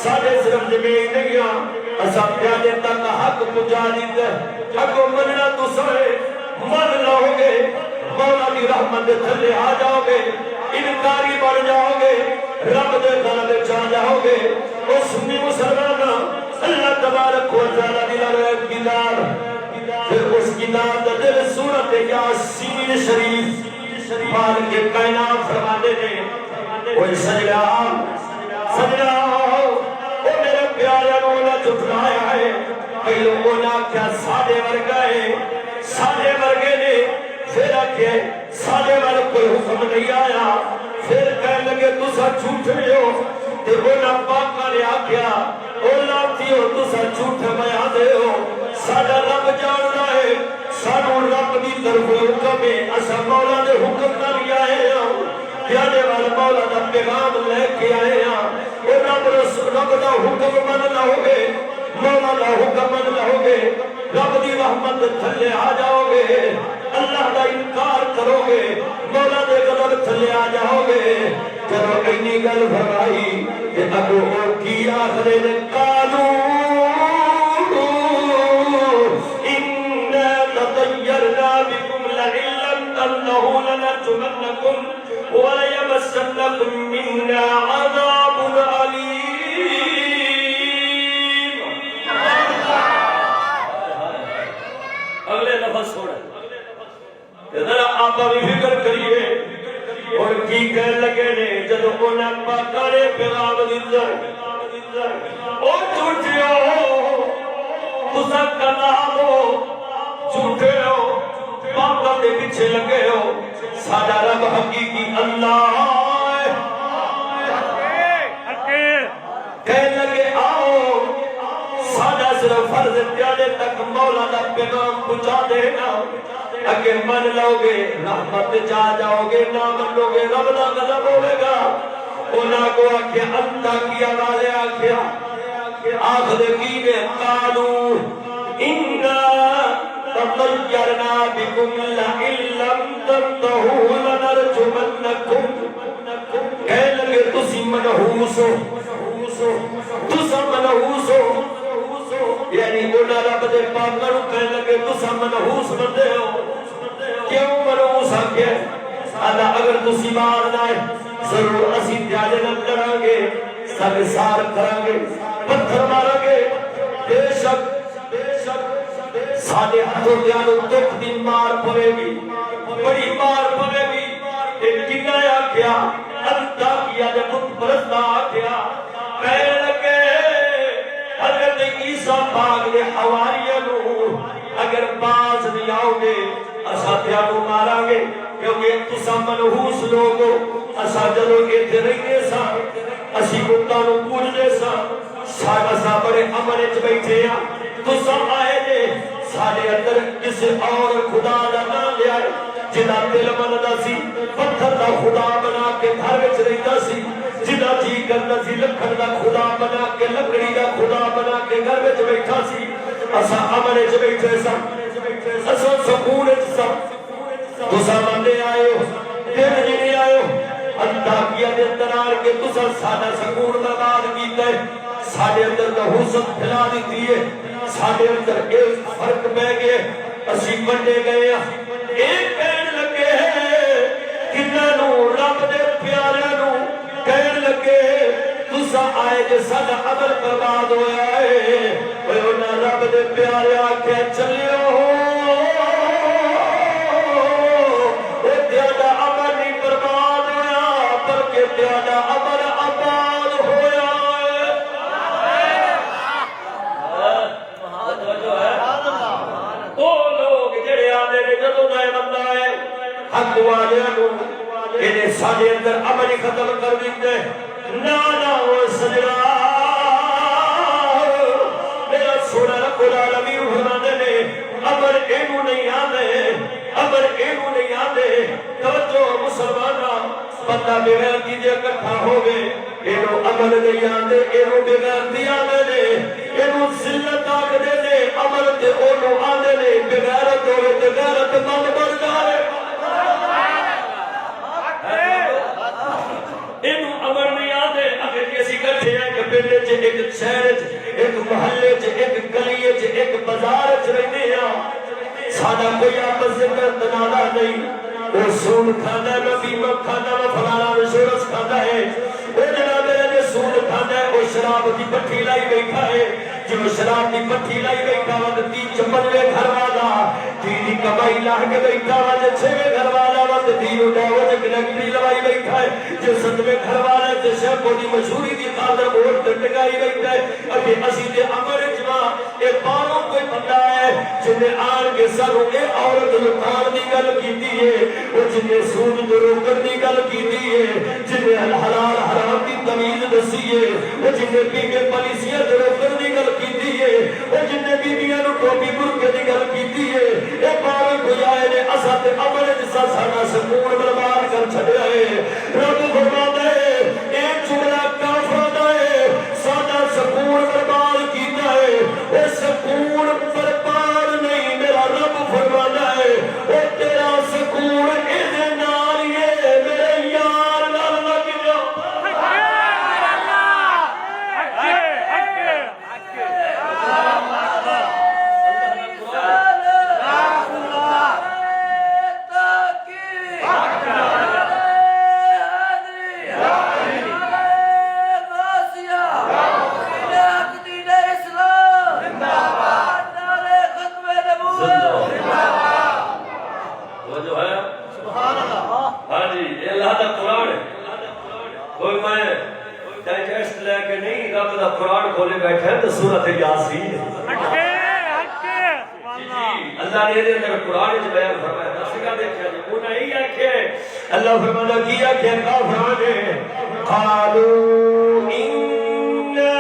سارے صرف زمین نہیں اسا پیادے تک حق پہنچا دیتا حق مننا تو سوئے من لاؤ گے مولا کی رحمت تھلے آ جاؤ گے انکاری بن جاؤ گے رب دے غلبے چا جاؤ گے او سنی مسلمان اللہ تبارک و تعالی دی لائق کتاب پھر اس کتاب دا دل سورت یاسین شریف مال کے کائنات فرمانے نے کوئی سجدہ او میرے پیارے نونا جھٹلایا ہے کئی لوگوں نے کیا سادے ورگے نے پھر آکے سادے والے کوئی حکم نہیں آیا پھر کہنے لگے تسا جھوٹے ہو تے اونا پاکا نے آکیا او لاتی ہو تسا جھوٹے بیاں دے ہو سادہ رب جان رہا ہے سانو رب دی طرف حکم ہے اسا مولا دے حکم نہ لیا ہے پیانے والے مولا دا پیغام لے کے آئے ہیں رب دا حکم من لاؤ گے مولا دا حکم من لاؤ گے رب دی رحمت تھلے آ جاؤ گے اللہ دا انکار کرو گے مولا دے غضب تھلے آ جاؤ گے چلو اینی گل فرمائی کہ اگو اور کی آخرے نے قالوا انا تطیرنا بكم لئن لم تنتهوا لنرجمنکم وَلَيَمَسَّنَّكُم مِّنَّا عَذَابٌ أَلِيمٌ اگلے لفظ چھوڑے ذرا آپ بھی فکر کریے اور کی کہنے لگے نے جدو انہاں پاکاں نے پیغام دیتا او جھوٹے ہو تساں کذاب ہو جھوٹے ہو پاکاں دے پیچھے لگے ہو سادہ رب حقیقی اللہ کہنے لگے آؤ سادہ صرف فرض پیادے تک مولا دا پیغام پہنچا دینا اگر من لو گے رحمت جا جاؤ گے نہ من لو گے رب دا غضب ہوئے گا انہاں کو آکھیا اللہ کی آوازے آکھیا آخر کی نے قالوا انہا تطیرنا بكم لئن لم تنتهوا لنرجمنکم کہنے لگے تسی منحوس ہو تسا منحوس ہو یعنی انہاں رب دے پاکاں کہنے لگے تسا منحوس بندے ہو کیوں منحوس آکھیا اللہ اگر تسی مارنا ہے ضرور اسی دیالے نہ کریں گے سنسار کریں گے پتھر ماریں گے بے شک سادے ہاتھوں دیانو دکھ دی مار پوے گی بڑی مار پوے گی ایک کنہ آکھیا اللہ کیا جب خود پرستہ آکھیا کہنے لگے حضرت عیسیٰ پاک نے حواریانو اگر باز نہیں آؤ گے اسا دیانو مارا گے کیونکہ تسا منحوس لوگو اسا جلو کے تھے رہنے سا اسی بتانو پوجنے سا اسا بڑے امرچ بیٹھے ہیں تسا آئے جے سارے اندر کسی اور خدا دا نام لیا جنا دل مندا سی پتھر دا خدا بنا کے گھر وچ رہندا سی جنا جی کردا سی لکھن دا خدا بنا کے لکڑی دا خدا بنا کے گھر وچ بیٹھا سی اسا امن وچ بیٹھے سا اسا سکون وچ سا تسا مندے آئے ہو دل جڑے آئے ہو اللہ کیا دے اندر آ کے تسا ساڈا سکون برباد کیتا ہے ساڈے اندر نحوست پھیلا دیتی ہے، ساڈے اندر ایک فرق پہ گئے، اسی بنڈے گئے ہیں۔ ایک کہن لگے کنہاں نوں رب دے پیاریاں نوں کہن لگے تساں آئے جے ساڈا عمل برباد ہویا ہے، اوے انہاں رب دے پیارے آکھیا چلیو تیرا عمل آباد ہویا وہ لوگ جڑے آدھے نے جدوں دا بندہ ہے حق والیاں نوں انہیں ساڈے اندر عمل ہی ختم کر دیتے نا نا وہ سجنا میرا سونا رب العالمین فرماندے نے عمل اینو نہیں آندے عمل اینو نہیں آندے توجہ مسلماناں بندہ بغیرتی دے اکٹھا ہو گئے اینو عمل نہیں آندے اینو بغیرتی آندے نے اینو ذلت آکھدے نے عمل تے اونوں آندے نے بغیرت ہوے تے غیرت مند بن جائے اینو عمل نہیں آندے اگر کسی کٹھے ہیں کہ پنڈ وچ ایک شہر وچ ایک محلے وچ ایک گلی وچ ایک بازار وچ رہندے ہاں ساڈا کوئی آپس وچ تنازع نہیں وہ سود کھانا ہے میں بیمک کھانا ہے فلانا انشورنس کھانا ہے وہ جناب میرے سود کھانا ہے وہ شراب کی پٹھی لائی بیٹھا ہے جو شراب کی پٹھی لائی بیٹھا ہے تو 356 گھر والا تیری کمائی لا کے بیٹھا ہے 6 گھر والا وقت تین ڈاوج کنیکٹری لوائی بیٹھا ہے جو 7 گھر والا تے شہر دی مشہوری دی خاطر ووٹ ٹٹکائی بیٹھا ہے اگے اسی دے عمل جما اے باروں کوئی بندہ ہے جن نے آن کے سروں اے عورت لکھان دی گل کیتی ہے وہ جن نے سود تو روکن دی گل کیتی ہے جن نے حلال حرام دی تمیز دسی ہے وہ جن نے پی کے پالیسیاں تو روکن دی گل کیتی ہے وہ جن نے بیبیاں نو ٹوپی برقعے دی گل کیتی ہے اے باروں کوئی آئے نے اساں تے عمل جسا ساڈا سکون برباد کر چھڈیا ہے رب فرماتا ہے اے جملہ کافراں دا ہے ساڈا سکون برباد کیتا ہے اے سکون برباد نہیں میرا رب فرماتا ہے اے تیرا سکون اے نال یہ میرے یار نال لگ جا قرآن کھولے بیٹھے ہیں تو سورت یاسین اللہ نے دے اندر قرآن جو بیان فرمایا دسگا دیکھا جی وہ نہیں آکھے اللہ فرمایا کیا کہ کافران نے قالوا انا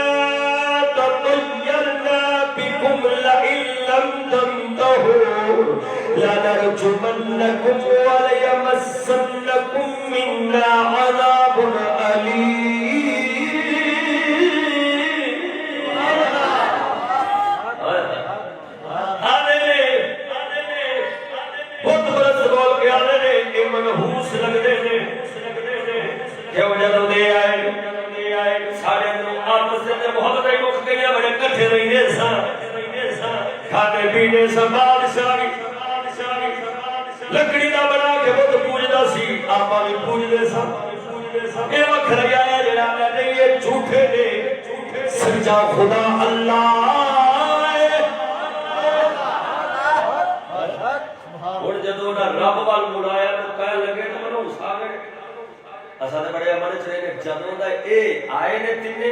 تطیرنا بكم لئن لم تنتهوا لنرجمنكم وليمسنكم منا عذاب أليم منحوس لگدے نے کہ وہ جدوں دے آئے ساڈے اندر آپس وچ محبت دی مکھ گئی بڑے کٹھے رہندے سن کھانے پینے سن بادشاہی لکڑی دا بنا کے بت پوجدا سی آپا بھی پوجدے سن اے وکھرا آیا جڑا نہیں یہ جھوٹے نے سچا خدا اللہ اور جدوں نہ رب وال بلایا تو کہن لگے تو منو اسا گئے اسا تے بڑے امن چ رہے جدوں دا اے آئے نے تینے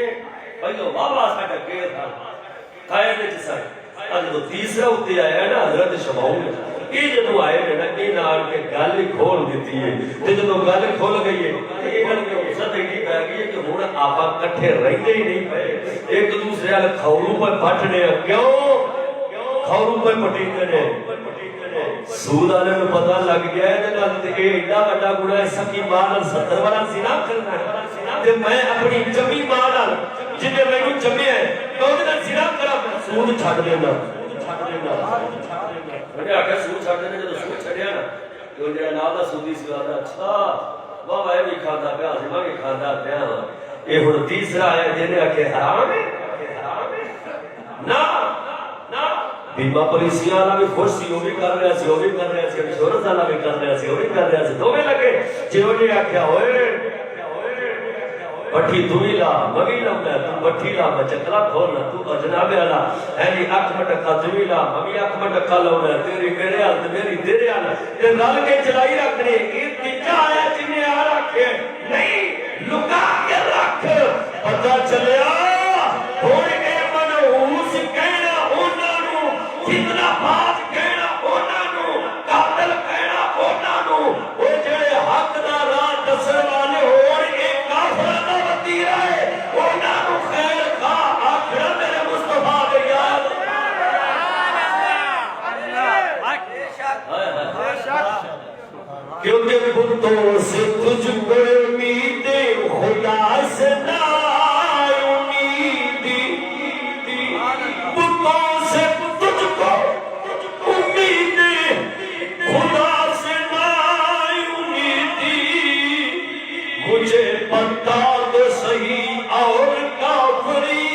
پہلو بابا ساڈا کے تھا قائد وچ سن اج تو تیسرا اوتے آیا نا حضرت شمعون اے جدوں آئے نے نا اے نال کے گل ہی کھول دتی ہے تے جدوں گل کھل گئی ہے اے گل کے عزت ایڈی پے گئی ہے کہ ہن آپا اکٹھے رہندے ہی نہیں پے ایک دوسرے نال کھورو پر پھٹنے کیوں کھورو پر پٹیندے نے سود والے کو پتہ لگ گیا ہے کہ اے ایڈا بڑا گناہ ہے سکی ماں نال 70 والا زنا کرنا ہے تے میں اپنی جمی ماں نال جن نے مینوں جمیا ہے تو اودے نال زنا کراں سود چھڈ دینا میں آکھیا سود چھڈ دینا جدوں سود چھڈیا نا تو جڑا نال دا سودی سی آندا اچھا واہ اے بھی کھاندا پیا میں بھی کھاندا پیا اے ہن تیسرا ہے جنے آکھے حرام ہے نا بیمہ پولیسیاں والا بھی خوش سی، وہ بھی کر رہا سی، وہ بھی کر رہا سی، انشورنس والا بھی کر رہا سی، وہ بھی کر رہا سی، دوویں لگے جیو جی آکھیا ہوئے پٹھی تو ہی لا میں بھی لاؤں تو پٹھی لا میں چکلا کھولنا تو جناب والا ہے جی اکھ میں ٹکا تو ہی لا میں بھی اکھ میں ٹکا لاؤں تیری میرے حال میری تیرے حال تے رل کے چلائی رکھنی یہ تیجا آیا جنہیں آ رکھے نہیں لکا کے رکھ پتہ چلیا ہوں اے منحوس کہنا انہاں نو جتنا بات کہنا انہاں نو قاتل کہنا انہاں نو او جڑے حق دا راہ دسن والے ہون اے کافر دا وتیرا ہے انہاں نو خیر خواہ آخر میرے مصطفیٰ دے یاد کیونکہ بتوں سے تجھ کو امید خدا سے نہ امیدی بتوں سے تجھ کو امید خدا سے نہ امیدی مجھے پتا تو صحیح اور کافری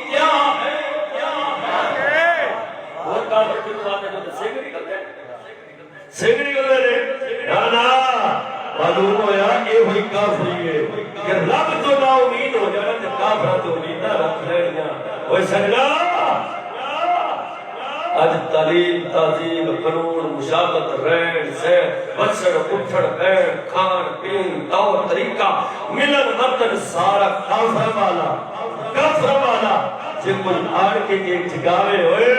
کیا ہے وہ کافر کی بات ہے جو سیگری کرتے ہیں سیگری کرتے ہیں نا معلوم ہویا یہ ہوئی کافری ہے کہ رب تو نا امید ہو جانا تو کافر تو امیدہ رکھ لینا وہ سجنا آج تعلیم تعظیم قانون مشابت رہن سے بچڑ اٹھڑ بیٹھ کھان پین طور طریقہ ملن وطن سارا کافر والا جب کوئی آڑ کے ٹھکاوے ہوئے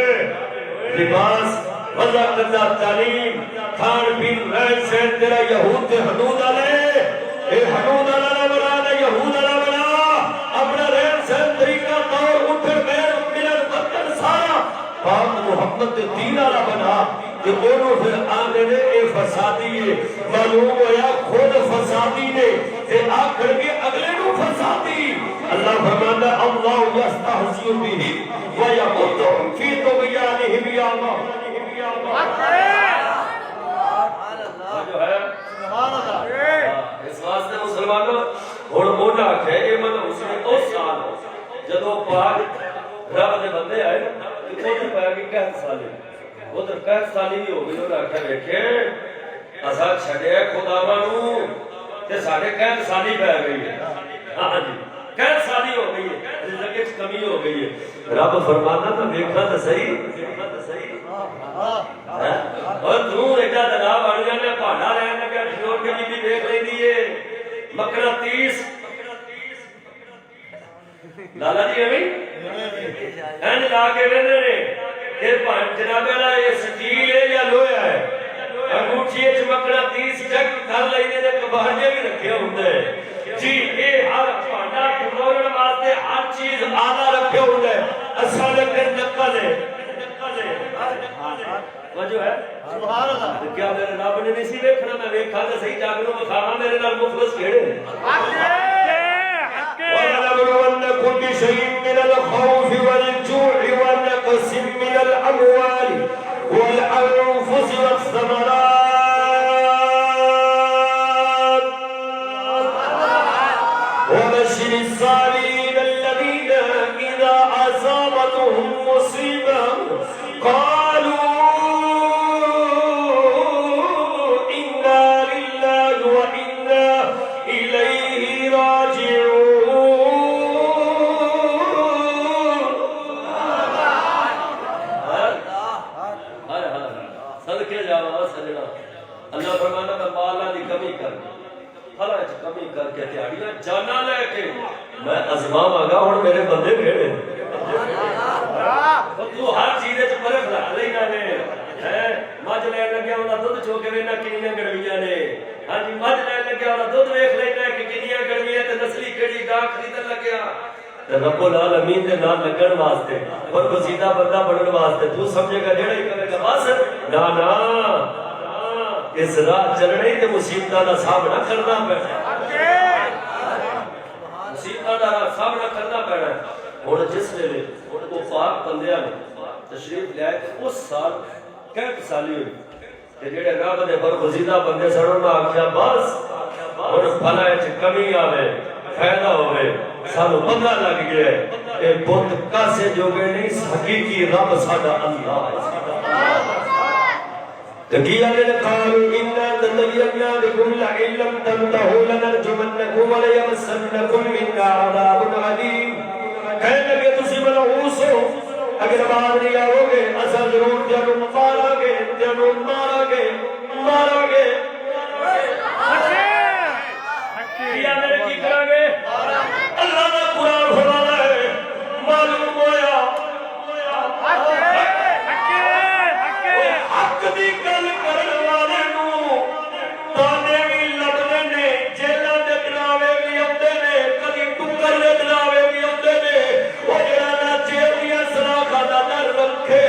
لباس وضع کردہ تعلیم کھان پین رہن سے تیرا یہود تے حدود آلے اے حدود آلہ بنا دے یہود آلہ بنا اپنا رہن سے طریقہ طور اٹھر بیر ملن وطن سارا پاک محمد دین آلہ بنا کہ انہوں پھر آنے نے اے فسادی ہے معلوم ہویا خود فسادی نے اے آکھر کے اگلے نو فسادی اللہ فرمانا اللہ یستحزی بھی وَيَقُدُّهُمْ فِي طُغْيَانِهِمْ يَعْمَهُونَ جو ہے اس واسطے مسلمانوں اور مونا ہے یہ من اس نے اس سال جدو پاک رب دے بندے آئے کتنے دن پایا کہ قید سالی ادھر قید سالی بھی ہو گئی انہوں نے آخیا دیکھیں اسا چھڑے خدا مانو کہ ساڑھے قید سالی پہ گئی ہے ہاں جی قید سالی ہو گئی ہے زندگی کمی ہو گئی ہے رب فرمانا تو دیکھنا تو صحیح اور دور ایڈا دلا بڑھ جانے پہاڑا رہنے لگا شور کے بھی دیکھ لے دیئے مقناطیس لالا جی ہمیں این لا کے لینے نے کہ جناب اللہ یہ سٹیل ہے یا لویا ہے انگوٹھی اچھ مقناطیس چک کر لینے نے کباڑے بھی رکھے ہوتے ہیں جی اے ہر پہاڑا کھنورن واسطے ہر چیز آدھا رکھے ہوتے ہیں اصل کر نقل ہے وجہ ہے سبحان اللہ کیا میرے رب نے نہیں سی دیکھنا میں دیکھا تو صحیح جاگنوں میں کھانا میرے نال مخلص کھڑے وَلَنَبْلُوَنَّكُمْ بِشَيْءٍ مِّنَ الْخَوْفِ وَالْجُوعِ وَنَقْصٍ مِّنَ الْأَمْوَالِ وَالْأَنفُسِ وَالثَّمَرَاتِ وَبَشِّرِ الصَّابِرِينَ الَّذِينَ إِذَا أَصَابَتْهُمْ مُصِيبَةٌ قَالُوا اللہ فرمانا میں مالا دی کمی کر حالانچ کمی کر کے تیاریاں جانا لے کے میں ازمام آگا اور میرے بندے بھیڑے تو ہر چیزیں چھ پرے فرق لینا نے مجھ لے لگیا ہونا دودھ چوکے لینا کنیاں گڑویاں نے ہاں جی مجھ لے لگیا ہونا دودھ ویخ لینا کہ کنیاں گڑویاں تے نسلی کڑی گاہ خریدن لگیا رب العالمین دے نام لگن واسطے اور گزیدہ بندہ بڑھن واسطے تو سمجھے گا جڑا ہی کرے گا بس نا اس راہ چلنے تے مصیبتاں دا سامنا کرنا پینا مصیبتاں دا سامنا کرنا پینا اور جس نے وہ پاک بندیاں نے تشریف لے کے اس سال قید سالی ہوئی کہ جڑے رب دے برگزیدہ بندے سڑوں میں آکھیا بس اور پھلا وچ کمی آوے فائدہ ہوئے سانو پتہ لگ گیا ہے اے بت کاسے جو گئے نہیں حقیقی رب ساڈا اللہ ہے تقیل قالوا إنا تطيرنا بكم لئن لم تنتهوا لنرجمنكم وليمسنكم منا عذاب أليم کہنے لگے تسی ملعوس ہو اگر باز نہیں آؤ گے اسا ضرور جنوں مارا گے کیا میرے کی کرا گے اللہ نے قرآن فرمایا ہے معلوم ہویا حق دی گل کرن والے نو تانے بھی لبنے نے جیلاں دے دلاوے بھی اوندے نے کدی ٹکر دے دلاوے بھی اوندے نے او جڑا نہ جیل دی سلاخاں دا ڈر رکھے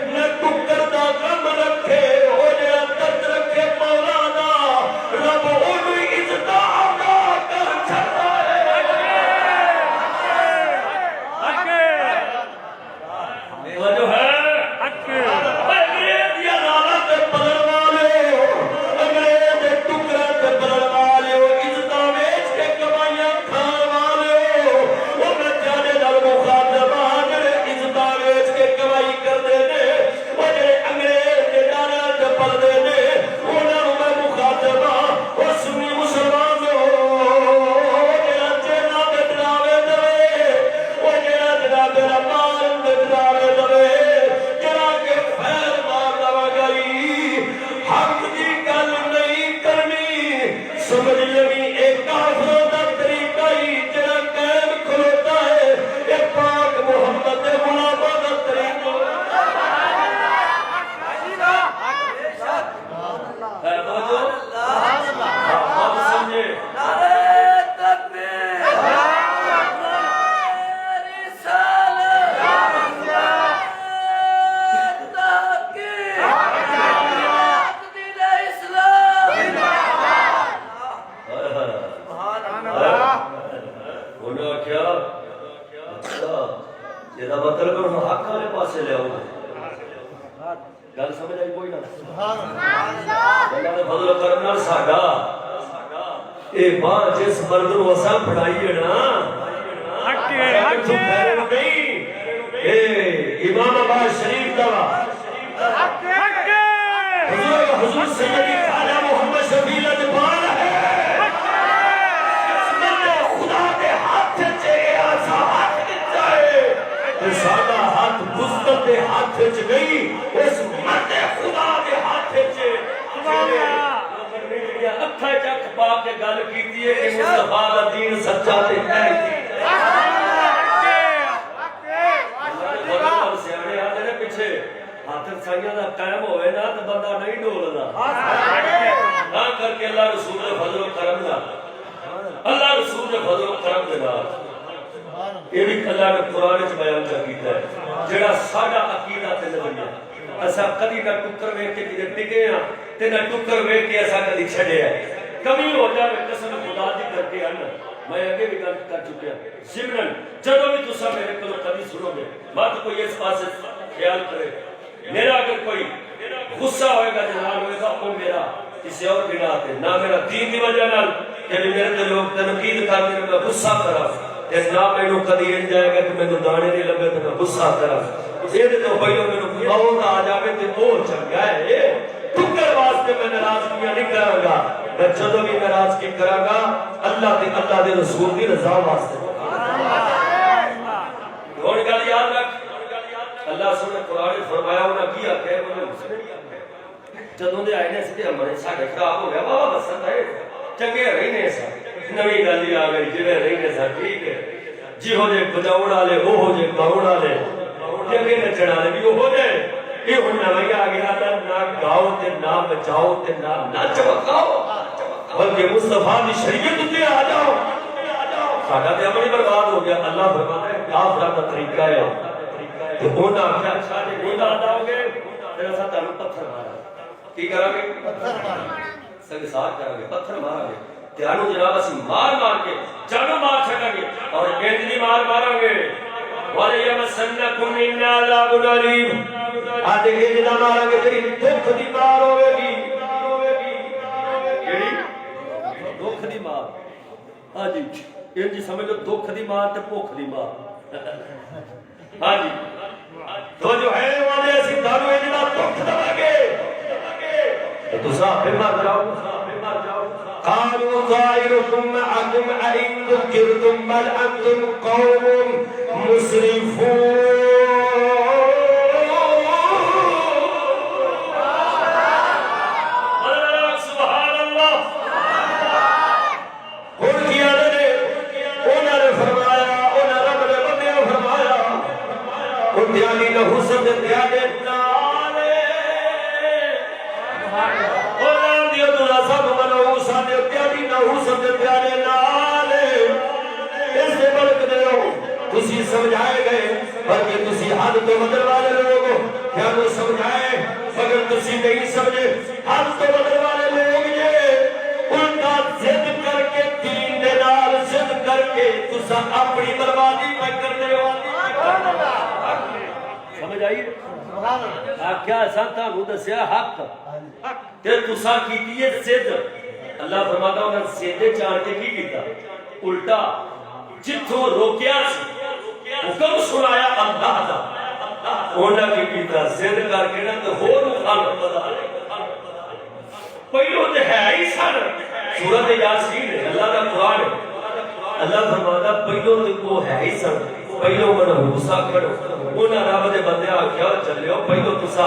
نہ ٹکر دا غم رکھے او جڑا درد رکھے مولا دا رب اونوں عزت عطا کر چھڑدا ہے وجہ ہے جس مرد نو اساں پڑھائی ہے نا امام آباد شریف دا حضور سیدی خواجہ محمد شفیع لجپال ہے خدا دے ہاتھ چے ایسا ہاتھ دتا ہے سادہ ہاتھ بزدت دے ہاتھ چ نہیں اس مرد خدا دے ہاتھ چے اکھا چک پا کے گل کیتی ہے کہ مصطفیٰ دا دین سچا تے ہے سیانے آتے نے پیچھے ہاتھ سائیاں دا قائم ہوئے نا تو بندہ نہیں ڈولدا ہاں کر کے اللہ رسول دے فضل و کرم دا اللہ رسول دے فضل و کرم دے نال یہ بھی اللہ نے قرآن وچ بیان کر کیتا ہے جڑا ساڈا عقیدہ تے نظریہ اسا کدی نہ ٹکر ویکھ کے کدے ٹکے ہاں تے نہ ٹکر ویکھ کے اسا کدی چھڈیا ہے کمی ہو جائے قسم خدا دی کر کے ان میں اگے بھی گل کر چکیا ضمن جدوں بھی تساں میرے کولوں کبھی سنو گے بات کوئی اس پاسے خیال کرے میرا اگر کوئی غصہ ہوئے گا جناب ہوئے گا وہ میرا کسی اور بنا تے نہ میرا دین دی وجہ نال کہ میرے تے لوگ تنقید کرتے ہیں میں غصہ کرا اس نہ مینوں کدی ان جائے گا کہ مینوں دانے نہیں لگے تے میں غصہ کرا یہ تو پہلو مینوں موت آ جاوے تے او چنگا ہے ٹکر واسطے میں ناراضگیاں نہیں کراں گا میں جدوں بھی ناراضگی کراں گا اللہ دے رسول دی رضا واسطے اور گل یاد رکھ اللہ سبحانہ قرآن نے فرمایا انہاں کی آکھیا جدوں دے آئے نے ستے ہمارے ساڈے خراب ہو گیا بابا بسن ہے چنگے رہنے سا نویں گل آ گئی جویں رہنے سا ٹھیک ہے جی ہو جے بجاؤن والے وہ ہو جے گاؤن والے چنگے نچن والے بھی وہ ہو جائے یہ ہن نویں آ گیا نہ گاؤ تے نہ بچاؤ تے نہ نچ وکاؤ بلکہ مصطفیٰ دی شریعت تے آ جاؤ ساڈا تے عمل برباد ہو گیا اللہ فرماتا ہے کافراں دا طریقہ ہے تے انہاں آکھیا اچھا جی نہیں آؤ گے پھر اساں تانوں پتھر مارا کی کران گے پتھر مارا سنگسار کران گے پتھر ماران گے تیانوں جناب اسی مار مار کے جانوں مار چھڈاں گے اور کتنی مار ماران گے وَلَيَمَسَّنَّكُمْ مِنَّا عَذَابٌ أَلِيمٌ آج یہ جدا مارا گے تیری دکھ دی مار ہوئے گی کیڑی دکھ دی مار ہاں جی یہ جی سمجھ لو دکھ دی ماں تے بھوک دی ماں ہاں جی تو جو ہے والے اسی دانو انہاں دکھ دوا گے تو صاحب پھر مر جاؤ قالوا طائركم معكم أئن ذكرتم بل أنتم قوم مسرفون دیالی نحوست دیالے نالے اولا دیو دولا سب منحوسا دیو دیالی نحوست دیالے نالے اس سے بلک دیو تسی سمجھائے گئے بلکہ تسی حد تو بدل والے لوگوں کیا وہ سمجھائے مگر تسی نہیں سمجھے حد تو بدل والے لوگ یہ الٹا زد کر کے دین دے نال زد کر کے تسا اپنی بربادی میں کرنے والی سمجھ آئیے کیا سانتا ہوں دسیا حق تے تسا کیتی ہے زد اللہ فرماتا ہوں نے زد چاہ کے کی کیتا الٹا جتھوں روکیا سی حکم سنایا اللہ دا ہونا کی کیتا زد کر کے نا تو ہور مخالف بدا لے پہلو تے ہے ہی سن سورۃ یاسین اللہ دا قرآن اللہ فرماتا پہلو تے وہ ہے ہی سن پہلو منحوسا کرو انہاں رب دے بندے آکھیا چلیو پہلو تسا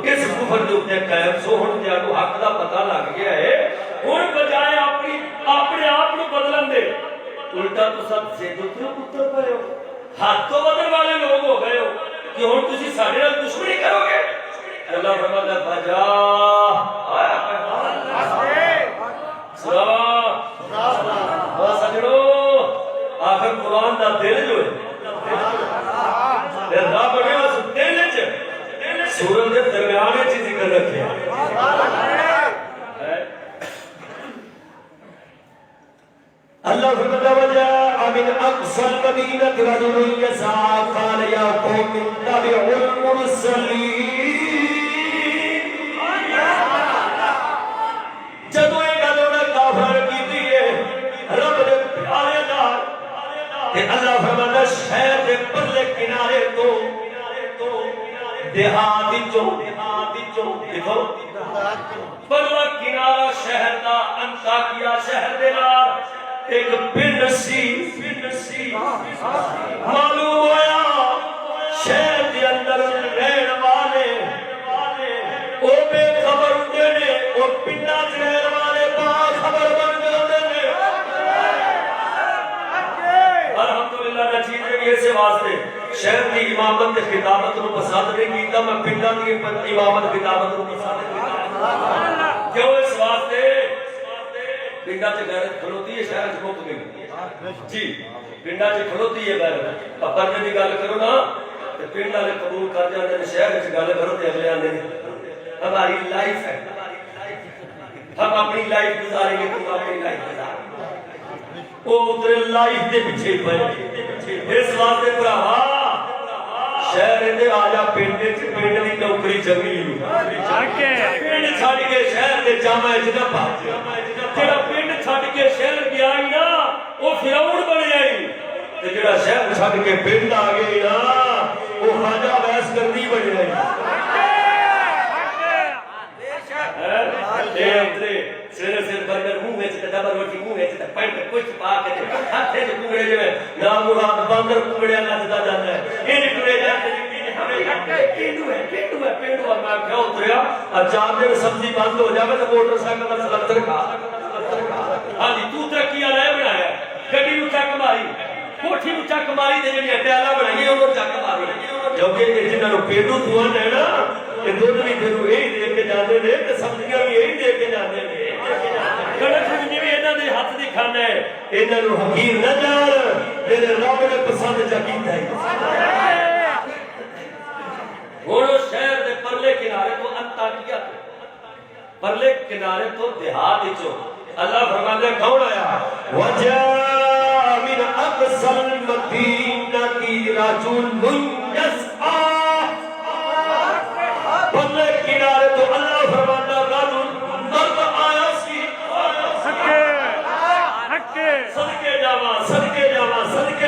اس کفر دے اوپر قائم سو ہن تانوں حق دا پتہ لگ گیا ہے ہن بجائے اپنے آپ نو بدلن دے الٹا تسا زیدو کیوں پتر پئے ہو ہاتھ تو بدل والے لوگ ہو گئے ہو کہ ہن تسی ساڈے نال دشمنی کرو گے اللہ فرماتا بجا سجڑو آخر قرآن دا دل جو ہے رب نے اس دل وچ سورت دے درمیان وچ ذکر رکھیا اللہ فرماتا وجاء من اقصى المدينة رجل يسعى قال يا قوم اتبعوا المرسلين جدو ایک گل کافر کیتی ہے رب دے پیارے نال تے اللہ فرماتا شہر دے پرلے کنارے تو دیہات وچوں دیکھو پرلا کنارہ شہر دا انطاکیہ شہر دے نال ایک پنڈ سی معلوم ہویا شہر دے اندر رہن والے او بے خبر ہوندے نے او پنڈاں وچ رہن والے با خبر بن جاندے نے الحمدللہ نتیجے میں اس واسطے شہر دی امامت تے خطابت نو پسند نہیں کیتا میں پنڈاں دی امامت خطابت نو پسند کیتا کیوں اس واسطے پنڈا چ غیرت کھلوتی ہے شہر چ مک گئی جی پنڈا چ کھلوتی ہے غیرت پردے دی گل کرو نا تے پنڈ والے قبول کر جاندے نے شہر چ گل کرو تے اگلے آندے نے ہماری لائف ہے ہم اپنی لائف گزاریں گے تم اپنی لائف گزار او اترے لائف دے پیچھے پئے اس واسطے بھراوا شہر دے آجا پنڈ دی نوکری چنگی پنڈ چھڈ کے شہر دے جامع وچ نہ پہنچ جڑا پنڈ چھڈ کے شہر گیا ہی نا وہ فرعون بنیا ہی تے جڑا شہر چھڈ کے پنڈ آ گئی نا وہ خواجہ ویس گردی بنیا ہی اے اترے سر برگر منہ وچ تے ڈبل روٹی منہ وچ تے پینٹ کچھ پا کے ہاتھ وچ کنگڑے جویں نا مراد باندر کنگڑیاں نچدا جاندا ہے اے نکلے جاتے پینڈو ہے میں کیا اتریا اچار دن سبزی بند ہو جائے تو موٹر سائیکل کا سلطر کھا ہاں جی تو ترقی والا ہے بنایا گڈی نو چک ماری کوٹھی نو چک ماری تے جڑی ٹیلا بنائی انہوں چک ماری کیونکہ جنہاں نو پینڈو تھوان ہے نا یہ دودھ بھی پھر یہی دے کے جاندے نے تے سبزیاں بھی یہی دے کے جاندے نے کڑک بھی جویں انہاں دے ہاتھ دی کھانا ہے انہاں نو حقیر نہ جان میرے رب نے پسند چا کیتا ہے گھوڑو شہر دے پرلے کنارے تو انطاکیہ پرلے کنارے تو دیہات وچوں اللہ فرماتا ہے کون آیا وجاء من اقصى المدینہ رجل یسعی پرلے کنارے تو اللہ فرماتا رجل مرد آیا سی صدقے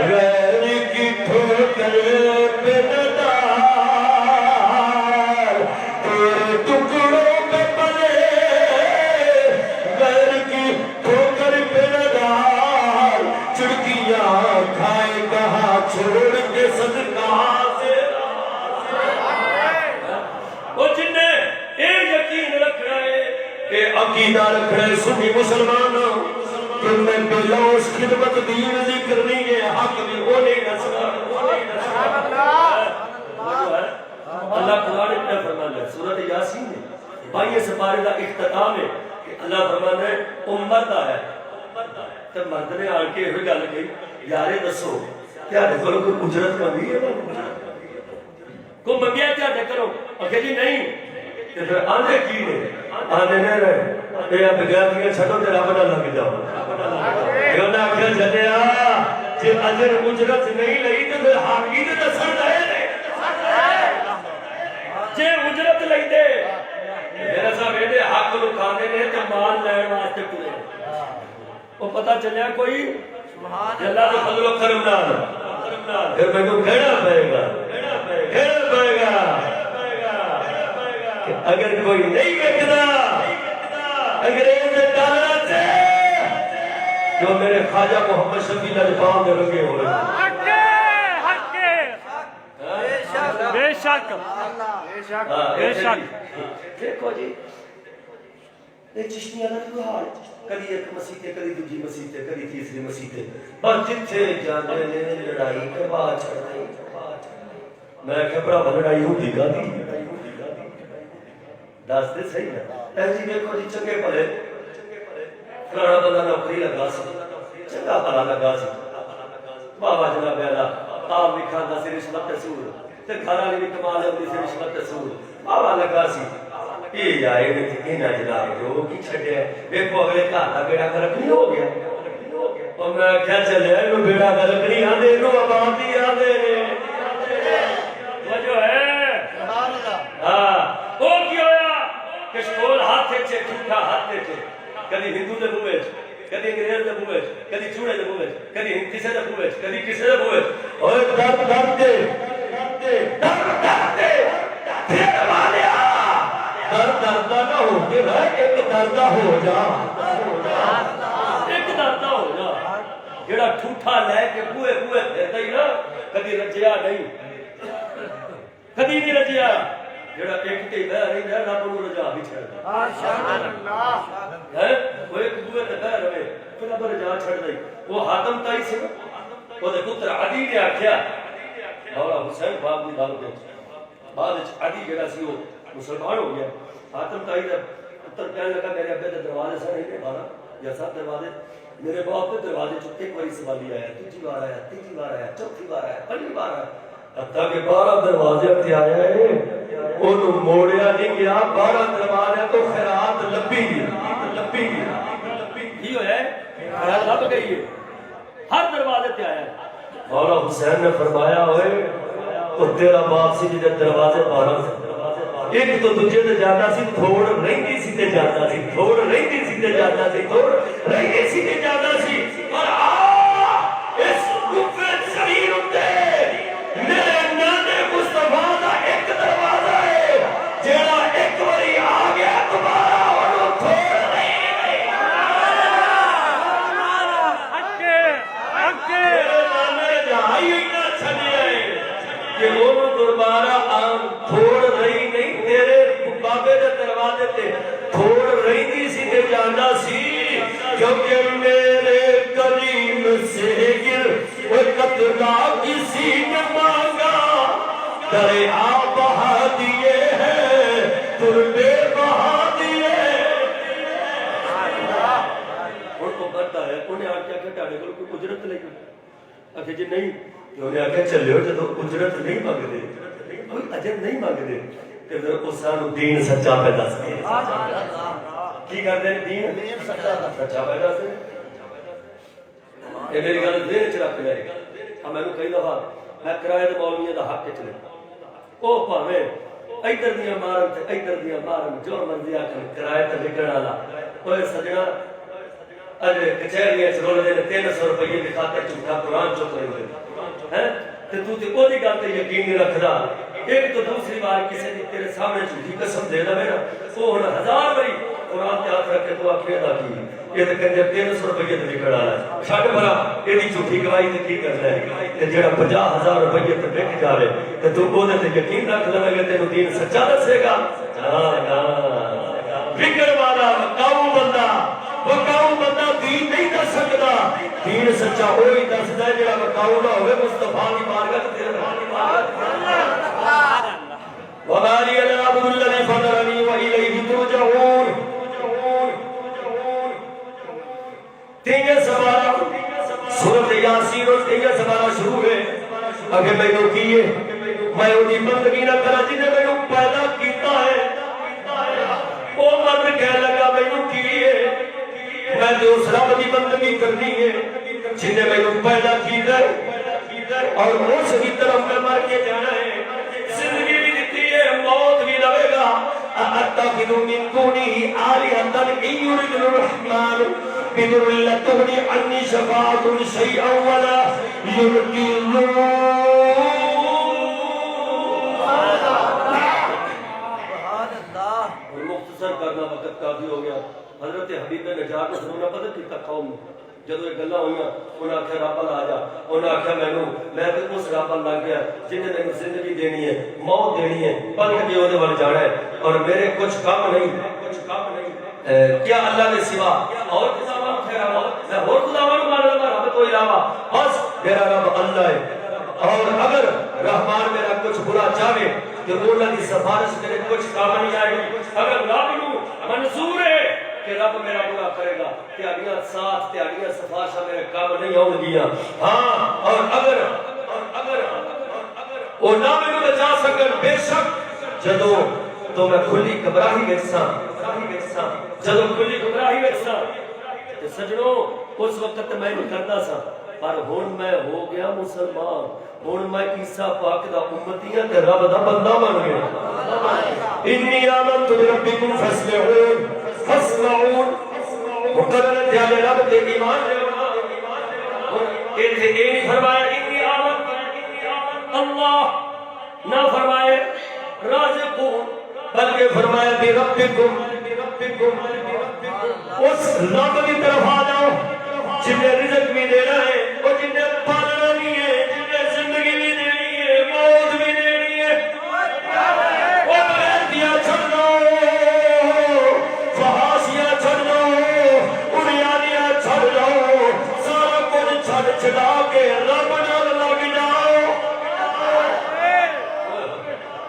غیر کی ٹھوکر پہ نہ ڈال، تیرے ٹکڑوں پہ پلے غیر کی ٹھوکر پہ نہ ڈال، چڑکیاں کھائے کہاں چھوڑ کے صدقہ سے وہ جن نے یہ یقین رکھنا ہے کہ عقیدہ رکھنا ہے سنی مسلمان کہ میں بلوش خدمت دین ذکر نہیں ہے حق بھی ہونے نسلہ اللہ قرآن اتنا فرمانا ہے سورت یاسین میں 22 سپارے کا اختتام ہے کہ اللہ فرمانا ہے امت ہے تو مرد نے آن کے ہوئی گل گئی یارے دسو کیا دیکھو کوئی اجرت کا بھی ہے کوئی منگیا کیا دے کرو اکھے جی نہیں تو پھر آنے کی نے آنے نے رہے اے اب گیا کہ چھٹو تے رب نہ لگ جاؤ یہ نہ کہ جلیا جے اجر اجرت نہیں لئی تے پھر حاکی تے دسن دے جے اجرت لئی دے میرا صاحب اے حق نو کھاندے نے تے مال لین واسطے ٹرے وہ پتہ چلیا کوئی اللہ دے فضل و کرم نال پھر میں کو کہنا پڑے گا کہ اگر کوئی نہیں وکدا انگریز ڈالر سے جو میرے خواجہ محمد شفیع لجپال دے رنگے ہوئے بے شک بے شک دیکھو جی یہ چشتیاں نہ کوئی حال کدی ایک مسیح تے کدی دوجی مسیح تے کدی تیسری مسیح تے بس جتھے جاندے نے لڑائی کروا چھڑدے میں کہ بھرا لڑائی ہوندی گاندی دس دے صحیح ہے اے جی دیکھو جی چنگے بھلے فلانا بندہ نوکری لگا سی چنگا بھلا لگا سی بابا جناب اعلی آپ بھی کھانا سی رشوت اصول تے گھر والی بھی کما لیندی سی رشوت اصول بابا لگا سی یہ جائے گے انہاں جناب جو کی چھڈیا دیکھو اگلے گھر دا بیڑا گرک نہیں ہو گیا اور میں کیا چلے اینو بیڑا گرک نہیں آندے اینو آبادی آندے وہ جو ہے سبحان اللہ ہاں وہ کی ہویا کہ شکول ہاتھ تے جھوٹا ہاتھ تے کبھی ہندو دے منہ وچ کبھی انگریز دے منہ وچ کبھی چوڑے دے منہ وچ کبھی کسے دے منہ وچ کبھی کسے دے منہ وچ اوے درد درد دے پھر والیا درد نہ ہو کے رہ ایک درد ہو جا ایک درد ہو جا جڑا ٹھوٹا لے کے بوئے بوئے پھردا ہی نا کبھی رجیا نہیں کبھی نہیں رجیا جڑا ایک تے بہ رہندا رب نوں رجا بھی چھڑدا ماشاءاللہ ہے وہ ایک بوئے تے بہ رہے پھر رب رجا چھڑدا ہی وہ حاتم تائی سی او دے پتر عدی نے آکھیا مولا حسین باپ دی گل تے بعد وچ عدی جڑا سی وہ مسلمان ہو گیا حاتم تائی دا پتر کہنے لگا میرے ابے دے دروازے سے نہیں بارا یا سات دروازے میرے باپ دے دروازے چ ایک باری سوالی آیا دوسری بار آیا تیسری بار آیا چوتھی بار آیا پنجویں بار آیا حتیٰ کہ 12 دروازے تے آیا ہے انہوں موڑیا نہیں گیا 12 دروازے تو خیرات لبی گیا یہ ہے خیرات لب گئی ہے ہر دروازے تے آیا مولا حسین نے فرمایا ہوئے تو تیرا باپ سی جدے دروازے 12 سے ایک تو دوجے تے جاتا سی تھوڑ رہندی سی تے جاتا سی تھوڑ رہندی سی تے جاتا سی تھوڑ رہندی سی تے جاتا سی اور اس گفے زمین تے میرے نانے مصطفیٰ دا ایک دروازہ ہے جیڑا ایک باری آ گیا دوبارہ انہوں تھوڑ نہیں میرے نانے جہائی اتنا چھڑی ہے کہ انہوں دوبارہ تھوڑ رہی نہیں تیرے بابے دے دروازے تے تھوڑ رہی نہیں سی تے جانا سی کیونکہ میرے کریم سے گر وہ قطرہ کسی نے مانگا دریا بہا دیے ہیں تربے بہا دیے ان کو پتا ہے انہیں آکھیا کہ ٹاڑے کو کوئی اجرت لے گا آکھے جی نہیں انہیں آکھیا چلے ہو جدو اجرت نہیں مانگ دے کوئی اجر نہیں مانگ دے کہ پھر اس سانو دین سچا پیدا سکے کی کر دیں دین سچا پیدا سکے یہ میری گل دین چ رکھ لے ہم میں کئی دفعہ میں کرائے دے مولویاں دا حق چلے او پاویں ادھر دیاں مارن تے ادھر دیاں مارن جو مرضی آکھن کرائے تے وکڑ والا اوے سجنا اجے کچہریاں چ رول دے 300 روپے دی خاطر جھوٹا قرآن چوک رہے ہیں تے تو تے او دی گل تے یقین نہیں رکھدا ایک تو دوسری بار کسی دی تیرے سامنے جھوٹی قسم دے دے نا او ہن 1000 باری قرآن تے ہاتھ رکھ کے تو آکھے دا کی یہ تے کنجر 300 روپے تے وکڑ والا ہے چھڈ بھلا ایدی جھوٹی گواہی تے کی کرنا ہے تے جڑا 50000 روپے تے وک جاوے تے تو او دے تے یقین رکھ لے گا تینوں دین سچا دسے گا نا وکڑ والا وکاؤ بندہ دین نہیں دس سکتا دین سچا وہی دسدا ہے جڑا وکاؤ نہ ہوے مصطفیٰ دی بارگاہ تے وَمَالِيَ الْعَبْدُ الَّذِي فَطَرَنِي وَإِلَيْهِ تُرْجَعُونَ تیجا سوارا سورۃ یاسین اور تیجا سوارا شروع ہے اگے مینوں کیے میں اودی بندگی نہ کراں جنے مینوں پیدا کیتا ہے او مرد کہہ لگا مینوں کیے میں تو اس رب کی بندگی کرنی ہے جنہیں میں نے پیدا کیتا ہے اور اس کی طرف میں مر کے جانا ہے زندگی بھی دیتی ہے موت بھی لگے گا اتخذ من دونه آلهة إن يردن الرحمن بضر لا تغني عني شفاعتهم شيئا ولا ينقذون مختصر کرنا وقت کافی ہو گیا حضرت حبیب نجار کو سننا پتہ کتا قوم جدو یہ گلا ہوئی انہیں آخیا رب آ جا انہیں آخیا میں تو اس رب لگ گیا جن نے مجھے زندگی دینی ہے موت دینی ہے پلک کے وہ وال جانا ہے اور میرے کچھ کام نہیں کیا اللہ کے سوا اور خداواں خیر میں اور خداواں مان لوں رب تو علاوہ بس میرا رب اللہ ہے اور اگر رحمان میرا کچھ برا چاہے کہ وہ اللہ کی سفارش میرے کچھ کام نہیں آئے گی اگر رب نو منظور ہے کہ رب میرا برا کرے گا تیاریاں ساتھ تیاریاں سفارشاں میرے کام نہیں آؤں گیا ہاں اور اگر وہ نہ میں بچا سکن بے شک جدو تو میں کھلی گمراہی ویساں جدو کھلی گمراہی ویساں سجنوں اس وقت میں نہیں کرتا سا پر ہن میں ہو گیا مسلمان ہن میں عیسیٰ پاک دا امتی ہاں تے رب دا بندہ بن گیا انی آمنت بربکم فاسمعون مقرر دیالے رب دے ایمان دے ایتھے اے نہیں فرمایا انی آمنت اللہ نہ فرمائے رازقون بلکہ فرمایا بربکم اس رب کی طرف آ جاؤ جنہیں رزق بھی دینا ہے اور جنہیں پالنا بھی ہے جنہیں زندگی بھی دینی ہے موت بھی دینی ہے اور بیتیاں چھڑ دو فحاشیاں چھڑ دو انیانیاں چھڑ دو سارا کچھ چھڑ چھڑا کے رب نال لگ جاؤ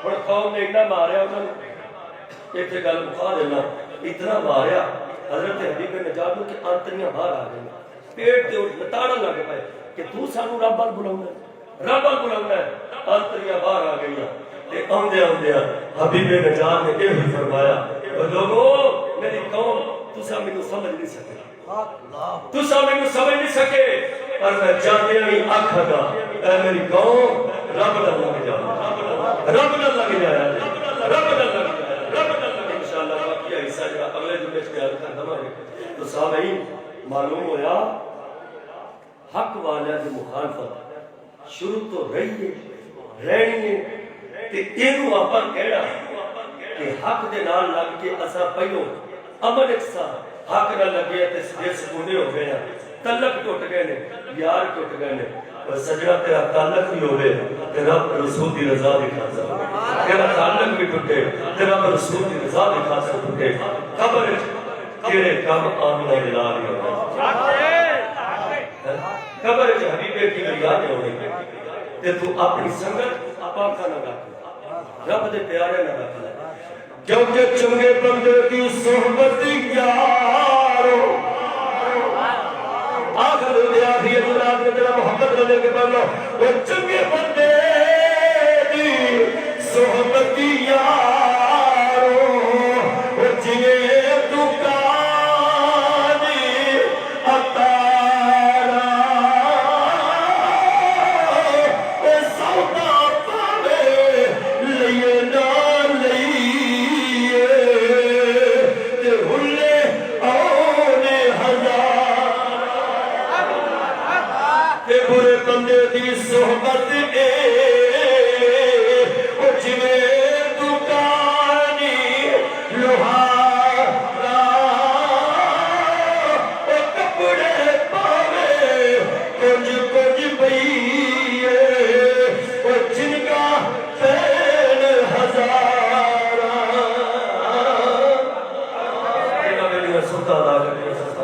اور قوم نے اتنا ماریا انہوں نے ایک گل مکھا دینا اتنا ماریا حضرت حبیب نجار نو کہ آنتریاں باہر آ گئی پیٹ دے لتاڑا لگ پائے کہ تو سانو رب ال بلاؤنا ہے آنتریاں باہر آ گئی تے آندے حبیب نجار نے یہ بھی فرمایا لوگو میری قوم تسا مینوں سمجھ نہیں سکے پر میں جانے نہیں آکھاں گا اے میری قوم رب نال لگ جا رب نال لگ جایا انشاءاللہ باقی حصہ جڑا اگلے جمعے وچ بیان کرنا ہے تو سامعین معلوم ہویا حق والے دی مخالفت شروع تو رہی ہے تے اینو اپاں کہڑا کہ حق دے نال لگ کے اساں پہلو امن اکسا حق نہ لگے تے سجے سکونے ہو گئے تعلق ٹوٹ گئے نے یار ٹوٹ گئے نے اور سجنا تیرا تعلق بھی ہوئے تے رب رسول دی رضا دی خاطر تیرا تعلق بھی ٹوٹے تے رب رسول دی رضا دی خاطر ٹوٹے قبر تیرے کم آمنہ دلا دی قبر وچ حبیبے کی یاد ہونی تے تو اپنی سنگت پاکاں نہ رکھ رب دے پیارے نہ رکھ کیونکہ چنگے بندے کی صحبت یارو آخر دے آخری جناب نے تیرا محبت لے کے پڑھ لو وہ چنگے بندے کی صحبت یارو وہ جیے ہزار صحبت اے او جویں دکانی لوہارا او کپڑے پاوے کچھ کچھ بئیے او جن کا پین ہزارہ سلطان آ